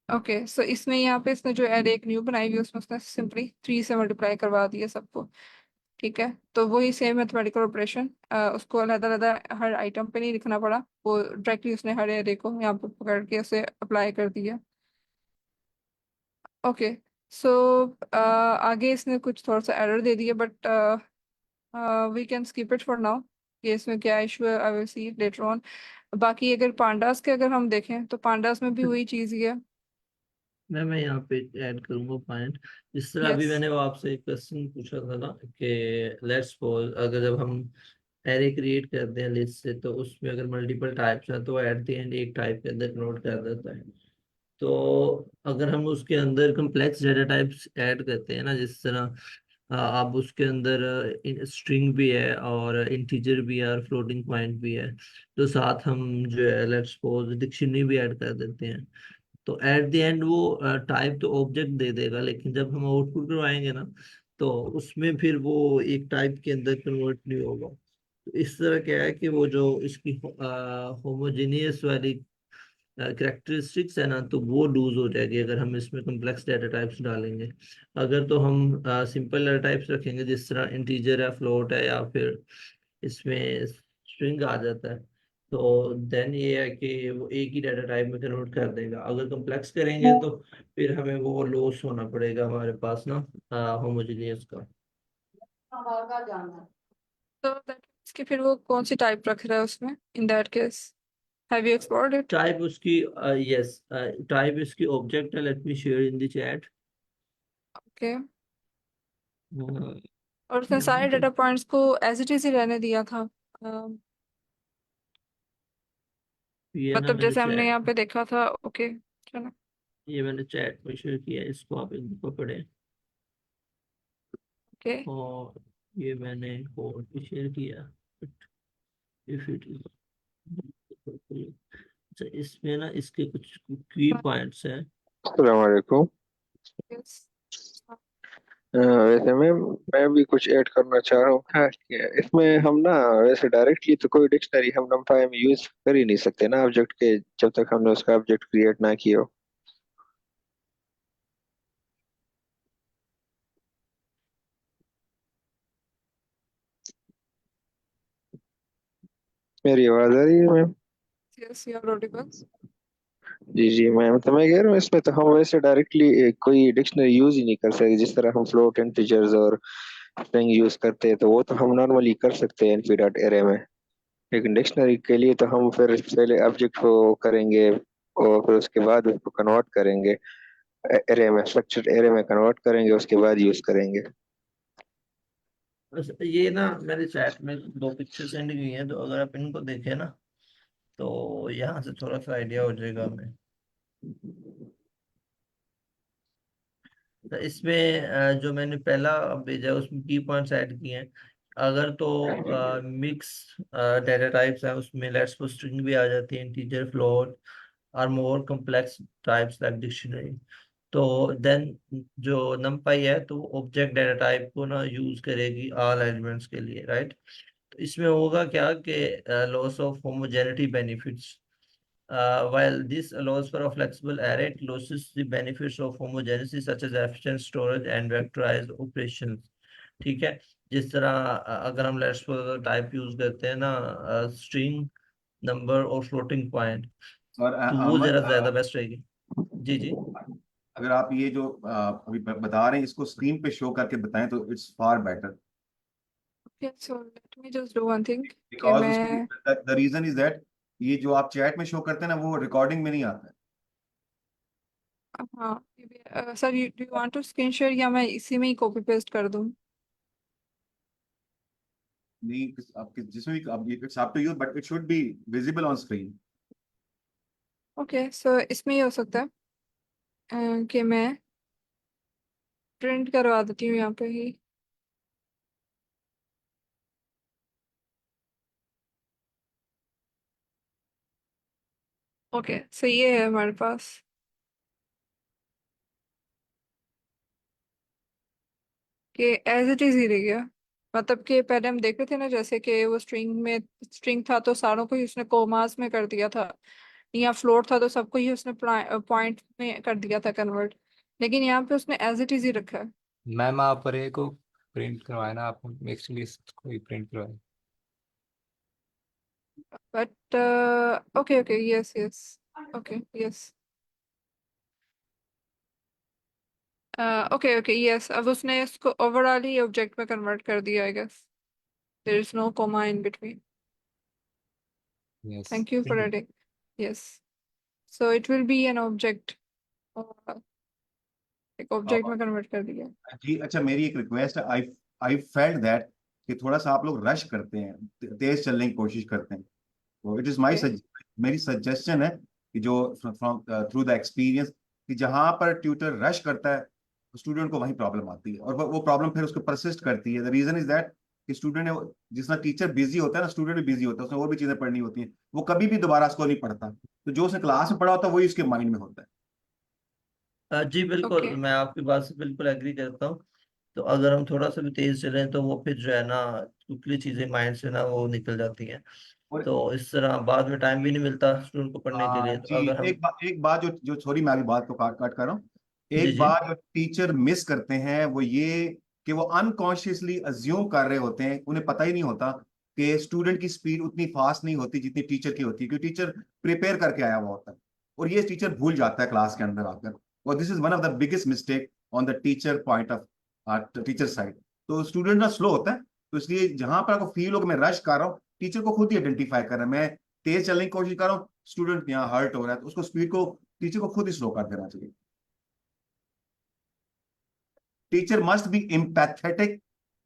ओके, सो इसमें यहाँ पे इसने जो एरे एक न्यू बनाई हुई है उसमें उसने सिंपली 3 से मल्टीप्लाई करवा दिया सबको। ठीक है, तो वही सेम मैथमेटिकल ऑपरेशन, उसको अलग अलग हर आइटम पे नहीं लिखना पड़ा, वो डायरेक्टली उसने हर एरे को यहाँ पे पकड़ के उसे अप्लाई कर दिया। ओके, सो आगे इसने कुछ थोड़ा सा एरर दे दिया, but we can skip it for now. ये इसमें क्या इशू है I will see later on. बाकी अगर पांडास के अगर हम देखें तो पांडास में भी वही चीज़ ही है। मैं यहाँ पे ऐड करूंगा पॉइंट। जिस तरह अभी यस। मैंने वो आपसे एक क्वेश्चन पूछा था ना कि लेट्स सपोज अगर जब हम एरे क्रिएट करते हैं लिस्ट से, तो उसमें अगर मल्टीपल टाइप्स हैं तो एट द एंड एक टाइप के अंदर कन्वर्ट कर देता है। तो अगर हम उसके अंदर कम्प्लेक्स डेटा टाइप्स ऐड करते हैं ना, जिस तरह अब उसके अंदर स्ट्रिंग भी है और इंटीजर भी है और फ्लोटिंग पॉइंट भी है, तो साथ हम जो है लेट्स सपोज डिक्शनरी भी ऐड कर देते हैं, तो एट द एंड वो टाइप तो ऑब्जेक्ट दे देगा, लेकिन जब हम आउटपुट करवाएंगे ना, तो उसमें फिर वो एक टाइप के अंदर कन्वर्ट नहीं होगा। तो इस तरह क्या है कि वो जो इसकी होमोजेनियस वाली करेक्टरिस्टिक्स है ना, तो वो लूज हो जाएगी अगर हम इसमें कम्प्लेक्स डाटा टाइप्स डालेंगे। अगर तो हम सिंपल डाटा टाइप्स रखेंगे, जिस तरह इंटीजर है, फ्लोट है, या फिर इसमें स्ट्रिंग आ जाता है, तो देन ये है कि वो एक ही डाटा टाइप में कन्वर्ट कर देगा। अगर कम्प्लेक्स करेंगे तो फिर हमें वो लॉस होना पड़ेगा हमारे पास ना होमोजेनियस का। तो दैट मीन्स कि फिर वो कौन सी टाइप रख रहा है उसमें in that case, have you explored it? Type उसकी यस, टाइप इसकी ऑब्जेक्ट है। Let me share in the chat. Okay, और उसने सारे तो डेटा पॉइंट्स को एज इट इज ही रहने दिया था। ये ना मतलब मेरे जैसे हमने चैट, यहाँ पे देखा था। ओके, चलो। ये मैंने चैट में शेयर किया है, इसको आप इनको पढ़ें। ओके, और ये मैंने कोड भी शेयर किया। इफ इट इज, अच्छा इसमें ना इसके कुछ की पॉइंट्स हैं। अस्सलामुअलैकुम। यस। वैसे मैं भी कुछ ऐड करना चाह रहा हूँ। हाँ, कि इसमें हम ना वैसे डायरेक्टली तो कोई डिक्शनरी हम नंपाई में यूज कर ही नहीं सकते ना ऑब्जेक्ट के, जब तक हमने उसका ऑब्जेक्ट क्रिएट ना किया हो। मेरी आवाज आ रही है ma'am? Yes, you are audible. जी जी मैम, तो मैं कह रहा हूँ इसमें तो हम वैसे डायरेक्टली कोई डिक्शनरी यूज ही नहीं कर सकते, जिस तरह हम फ्लोट इंटीजर्स और स्ट्रिंग यूज करते हैं, तो वो तो हम नॉर्मली कर सकते हैं एनपी डॉट एरे में। लेकिन डिक्शनरी के लिए तो हम फिर पहले ऑब्जेक्ट को करेंगे और फिर उसके बाद उसको कन्वर्ट करेंगे एरे में, स्ट्रक्चर्ड एरे में कन्वर्ट करेंगे, उसके बाद यूज करेंगे। बस ये ना मेरे चैट में दो पिक्चर सेंड की हैं, तो अगर आप इनको देखें ना, तो यहाँ से थोड़ा सा आइडिया हो जाएगा हमें। तो इसमें जो मैंने पहला भेजा उसमें की पॉइंट्स ऐड किए हैं। अगर तो मिक्स डेटा टाइप्स है, उसमें लेट्स सपोज स्ट्रिंग भी आ जाती है, इंटीजर, फ्लोट और more complex types like dictionary, तो देन जो नमपाई है तो ऑब्जेक्ट डेटा टाइप को ना यूज करेगी ऑल एलिमेंट्स के लिए, राइट। तो इसमें होगा क्या कि loss of homogeneity benefits, while this allows for a flexible array, it loses the benefits of homogeneity such as efficient storage and vectorized operations। ठीक है, जिस तरह अगर हम लेट्स टाइप यूज करते हैं ना, स्ट्रिंग नंबर और फ्लोटिंग पॉइंट, और तो वो जरा ज्यादा अहमद, बेस्ट रहेगी। जी जी। अगर आप ये जो अभी बता रहे हैं इसको स्क्रीन पे शो करके बताएं तो it's far better, Okay, so let me just do one thing कि बिकॉज मैं द रीजन इज दैट ये जो आप चैट में शो करते हैं ना वो रिकॉर्डिंग में नहीं आता है। हाँ sir, do you want to screen share या मैं इसी में ही कॉपी पेस्ट कर दूँ? नहीं आपके जिसमें भी आप, it's up to you but it should be visible on screen. Okay, so इसमें ये हो सकता है कि मैं प्रिंट करवा देती हूँ यहाँ पे ही। ओके, सो ये है हमारे पास। कि एज इट इज ही रह गया, मतलब कि पहले हम देख रहे थे ना, जैसे कि वो स्ट्रिंग था तो सारों को ही उसने कोमास में कर दिया था, या फ्लोट था तो सबको ही उसने पॉइंट में कर दिया था कन्वर्ट, लेकिन यहाँ पे उसने एज इट इज ही रखा है। मैम आप पर को प्रिंट करवाए ना, आप एक्चुअली इसको ही प्रिंट करवाए। But okay okay, yes yes, okay yes, okay okay yes, अब उसने इसको ओवरऑल ही ऑब्जेक्ट में कन्वर्ट कर दिया, I guess there is no comma in between. Yes. Thank you for adding. Yes, so it will be an object, एक ऑब्जेक्ट में कन्वर्ट कर दिया। जी अच्छा, मेरी एक रिक्वेस्ट है, आई आई फेल्ट दैट कि थोड़ा सा आप लोग रश करते हैं, तेज चलने की कोशिश करते हैं, तो इट इज माई Okay. मेरी सजेशन है कि जो फ्रॉम थ्रू द एक्सपीरियंस कि जहां पर ट्यूटर रश करता है स्टूडेंट को वहीं प्रॉब्लम आती है, और वो प्रॉब्लम फिर उसको परसिस्ट करती है। द रीजन इज दैट कि स्टूडेंट ने जिस तरह टीचर बिजी होता है ना, स्टूडेंट भी बिजी होता है, उसने और भी चीजें पढ़नी होती हैं, वो कभी भी दोबारा उसको नहीं पढ़ता, तो जो उसने क्लास में पढ़ा होता है वही उसके माइंड में होता है। जी बिल्कुल, ओके, मैं आपकी बात से बिल्कुल एग्री करता हूँ। तो अगर हम थोड़ा सा भी तेज चलें तो वो फिर जो है ना, क्विकली चीजें माइंड से ना वो निकल जाती हैं, और तो इस तरह बाद में टाइम भी नहीं मिलता स्टूडेंट को पढ़ने के लिए। तो जी, अगर हम एक बात जो जो सॉरी मैं अभी बात को काट काट कर रहा हूँ, जी एक जी बात जो टीचर मिस करते हैं वो ये कि वो अनकॉन्शियसली अज्यूम कर रहे होते हैं, उन्हें पता ही नहीं होता कि स्टूडेंट की स्पीड उतनी फास्ट नहीं होती जितनी टीचर की होती है, क्योंकि टीचर प्रिपेयर करके आया हुआ होता है और ये टीचर भूल जाता है क्लास के अंदर आकर। और this is one of the biggest mistake on the teacher point of teacher side. तो स्टूडेंट ना स्लो होता है, तो इसलिए जहां पर आपको फील हो कि मैं रश कर रहा हूँ, टीचर को खुद ही आइडेंटिफाई कर रहा है, मैं तेज चलने की कोशिश कर रहा हूँ, स्टूडेंट यहाँ हर्ट हो रहा है, तो उसको स्पीड को टीचर को खुद ही स्लो कर देना चाहिए। Teacher must be empathetic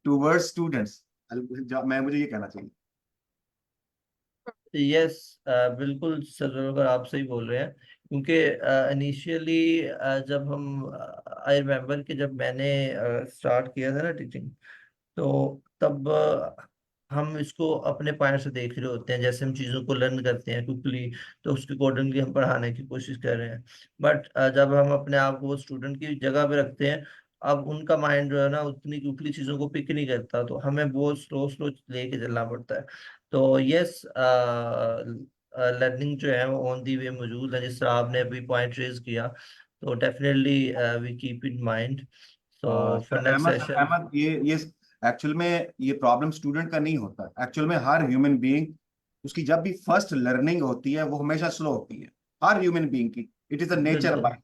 towards students, मैं मुझे ये कहना चाहिए। यस, बिल्कुल सर, अगर आप सही बोल रहे हैं, क्योंकि इनिशियली जब हम आई रिमेम्बर कि जब मैंने स्टार्ट किया था ना टीचिंग, तो तब हम इसको अपने पॉइंट से देख रहे होते हैं, जैसे हम चीज़ों को लर्न करते हैं क्विकली, तो उसके अकॉर्डिंगली हम पढ़ाने की कोशिश कर रहे हैं। बट जब हम अपने आप को स्टूडेंट की जगह पे रखते हैं, अब उनका माइंड जो है ना उतनी क्विकली चीज़ों को पिक नहीं करता, तो हमें बहुत स्लो स्लो लेके चलना पड़ता है। तो यस, लर्निंग जो है वो ऑन दी वे मौजूद है, जिस तरह आपने अभी पॉइंट रेज किया, तो definitely we keep in mind. So sir for next Ahmad session. Ahmad, ये एक्चुअल में ये प्रॉब्लम स्टूडेंट का नहीं होता, एक्चुअल में हर ह्यूमन बीइंग उसकी जब भी फर्स्ट लर्निंग होती है वो हमेशा स्लो होती है, हर ह्यूमन बीइंग की। इट इज अ नेचर बिल्कुल बाय,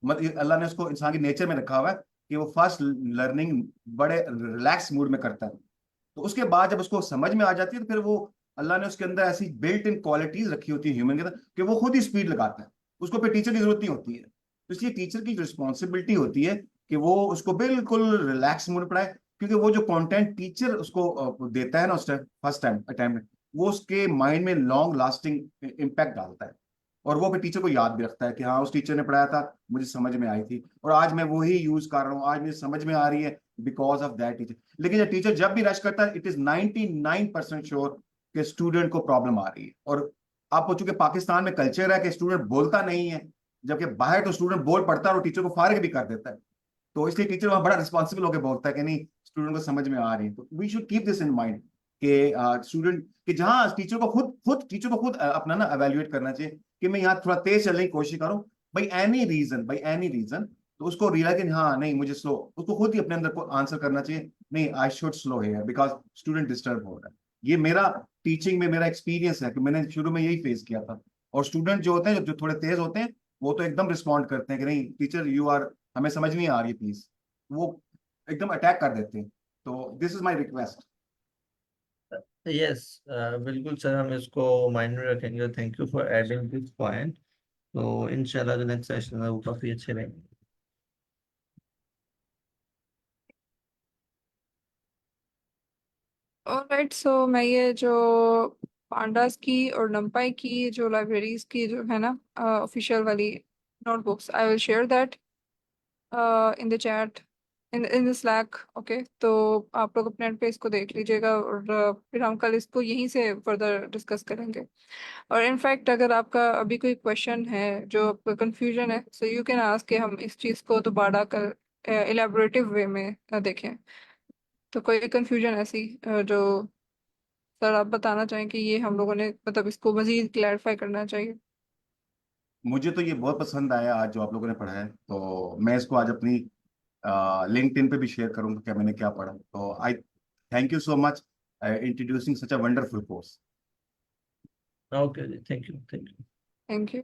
मतलब अल्लाह ने उसको इंसान की नेचर में रखा हुआ है कि वो फर्स्ट लर्निंग बड़े रिलैक्स मूड में करता है, तो उसके बाद जब उसको समझ में आ जाती है तो फिर वो अल्लाह ने उसके अंदर ऐसी बिल्ट इन क्वालिटीज रखी होती है ह्यूमन के अंदर कि वो खुद ही स्पीड लगाता है, उसको फिर टीचर की जरूरत नहीं होती है। तो इसलिए टीचर की रिस्पॉन्सिबिलिटी होती है कि वो उसको बिल्कुल रिलैक्स मूड पढ़ाए, क्योंकि वो जो कंटेंट टीचर उसको देता है ना उस टाइम फर्स्ट टाइम अटेम्प्ट में, वो उसके माइंड में लॉन्ग लास्टिंग इम्पैक्ट डालता है, और वो फिर टीचर को याद भी रखता है कि हाँ उस टीचर ने पढ़ाया था, मुझे समझ में आई थी और आज मैं वही यूज कर रहा हूँ, आज मुझे समझ में आ रही है बिकॉज ऑफ दैट टीचर। लेकिन जब टीचर जब भी रश करता है, इट इज 99% श्योर कि स्टूडेंट को प्रॉब्लम आ रही है। और आप चूंकि पाकिस्तान में कल्चर है कि स्टूडेंट बोलता नहीं है, जबकि बाहर तो स्टूडेंट बोल पड़ता है और टीचर को फारिग भी कर देता है, तो इसलिए टीचर वहां बड़ा रिस्पॉन्सिबल होकर बोलता है कि नहीं स्टूडेंट को समझ में आ रही है। तो we should keep this in mind कि स्टूडेंट कि जहां टीचर को खुद टीचर को खुद अपना ना एवेल्युएट करना चाहिए कि मैं यहाँ थोड़ा तेज चलने की कोशिश करूँ, बाई एनी रीजन, तो उसको रियलाइज कि हाँ नहीं मुझे स्लो, उसको खुद ही अपने अंदर को आंसर करना चाहिए, नहीं I should slow here because student disturb हो रहा है। ये मेरा टीचिंग में मेरा एक्सपीरियंस है कि मैंने शुरू में यही फेस किया था। और स्टूडेंट जो होते हैं, जो थोड़े तेज होते हैं, वो तो एकदम रिस्पॉन्ड करते हैं कि नहीं टीचर यू आर, हमें समझ नहीं आ रही प्लीज, वो एकदम अटैक कर देते हैं। तो this is my request. Yes, बिल्कुल सर, हम इसको माइंड में रखेंगे। Thank you for adding this point. तो इंशाल्लाह जो नेक्स्ट सेशन है वो काफी अच्छे रहेंगे। ऑलराइट, सो मैं ये जो पांडास की और नंपाई की जो लाइब्रेरीज की जो है ना ऑफिशियल वाली notebooks, I will share that in the chat, in the slack. Okay, तो आप लोग अपने end पे इसको देख लीजिएगा, और फिर हम कल इसको यहीं से फर्दर डिस्कस करेंगे। और इनफैक्ट अगर आपका अभी कोई क्वेश्चन है जो आपका कंफ्यूजन है, सो यू कैन आस्क कि हम इस चीज़ को दोबारा कर इलेबोरेटिव वे में देखें। तो कोई कंफ्यूजन ऐसी जो सर आप बताना चाहें कि ये हम लोगों ने मतलब इसको मजीद क्लैरिफाई करना चाहिए। मुझे तो ये बहुत पसंद आया आज जो आप लोगों ने पढ़ा है, तो मैं इसको आज अपनी लिंक्डइन पे भी शेयर करूंगा कि मैंने क्या पढ़ा। तो I thank you so much introducing such a wonderful course. Okay जी, thank you, thank you. Thank you.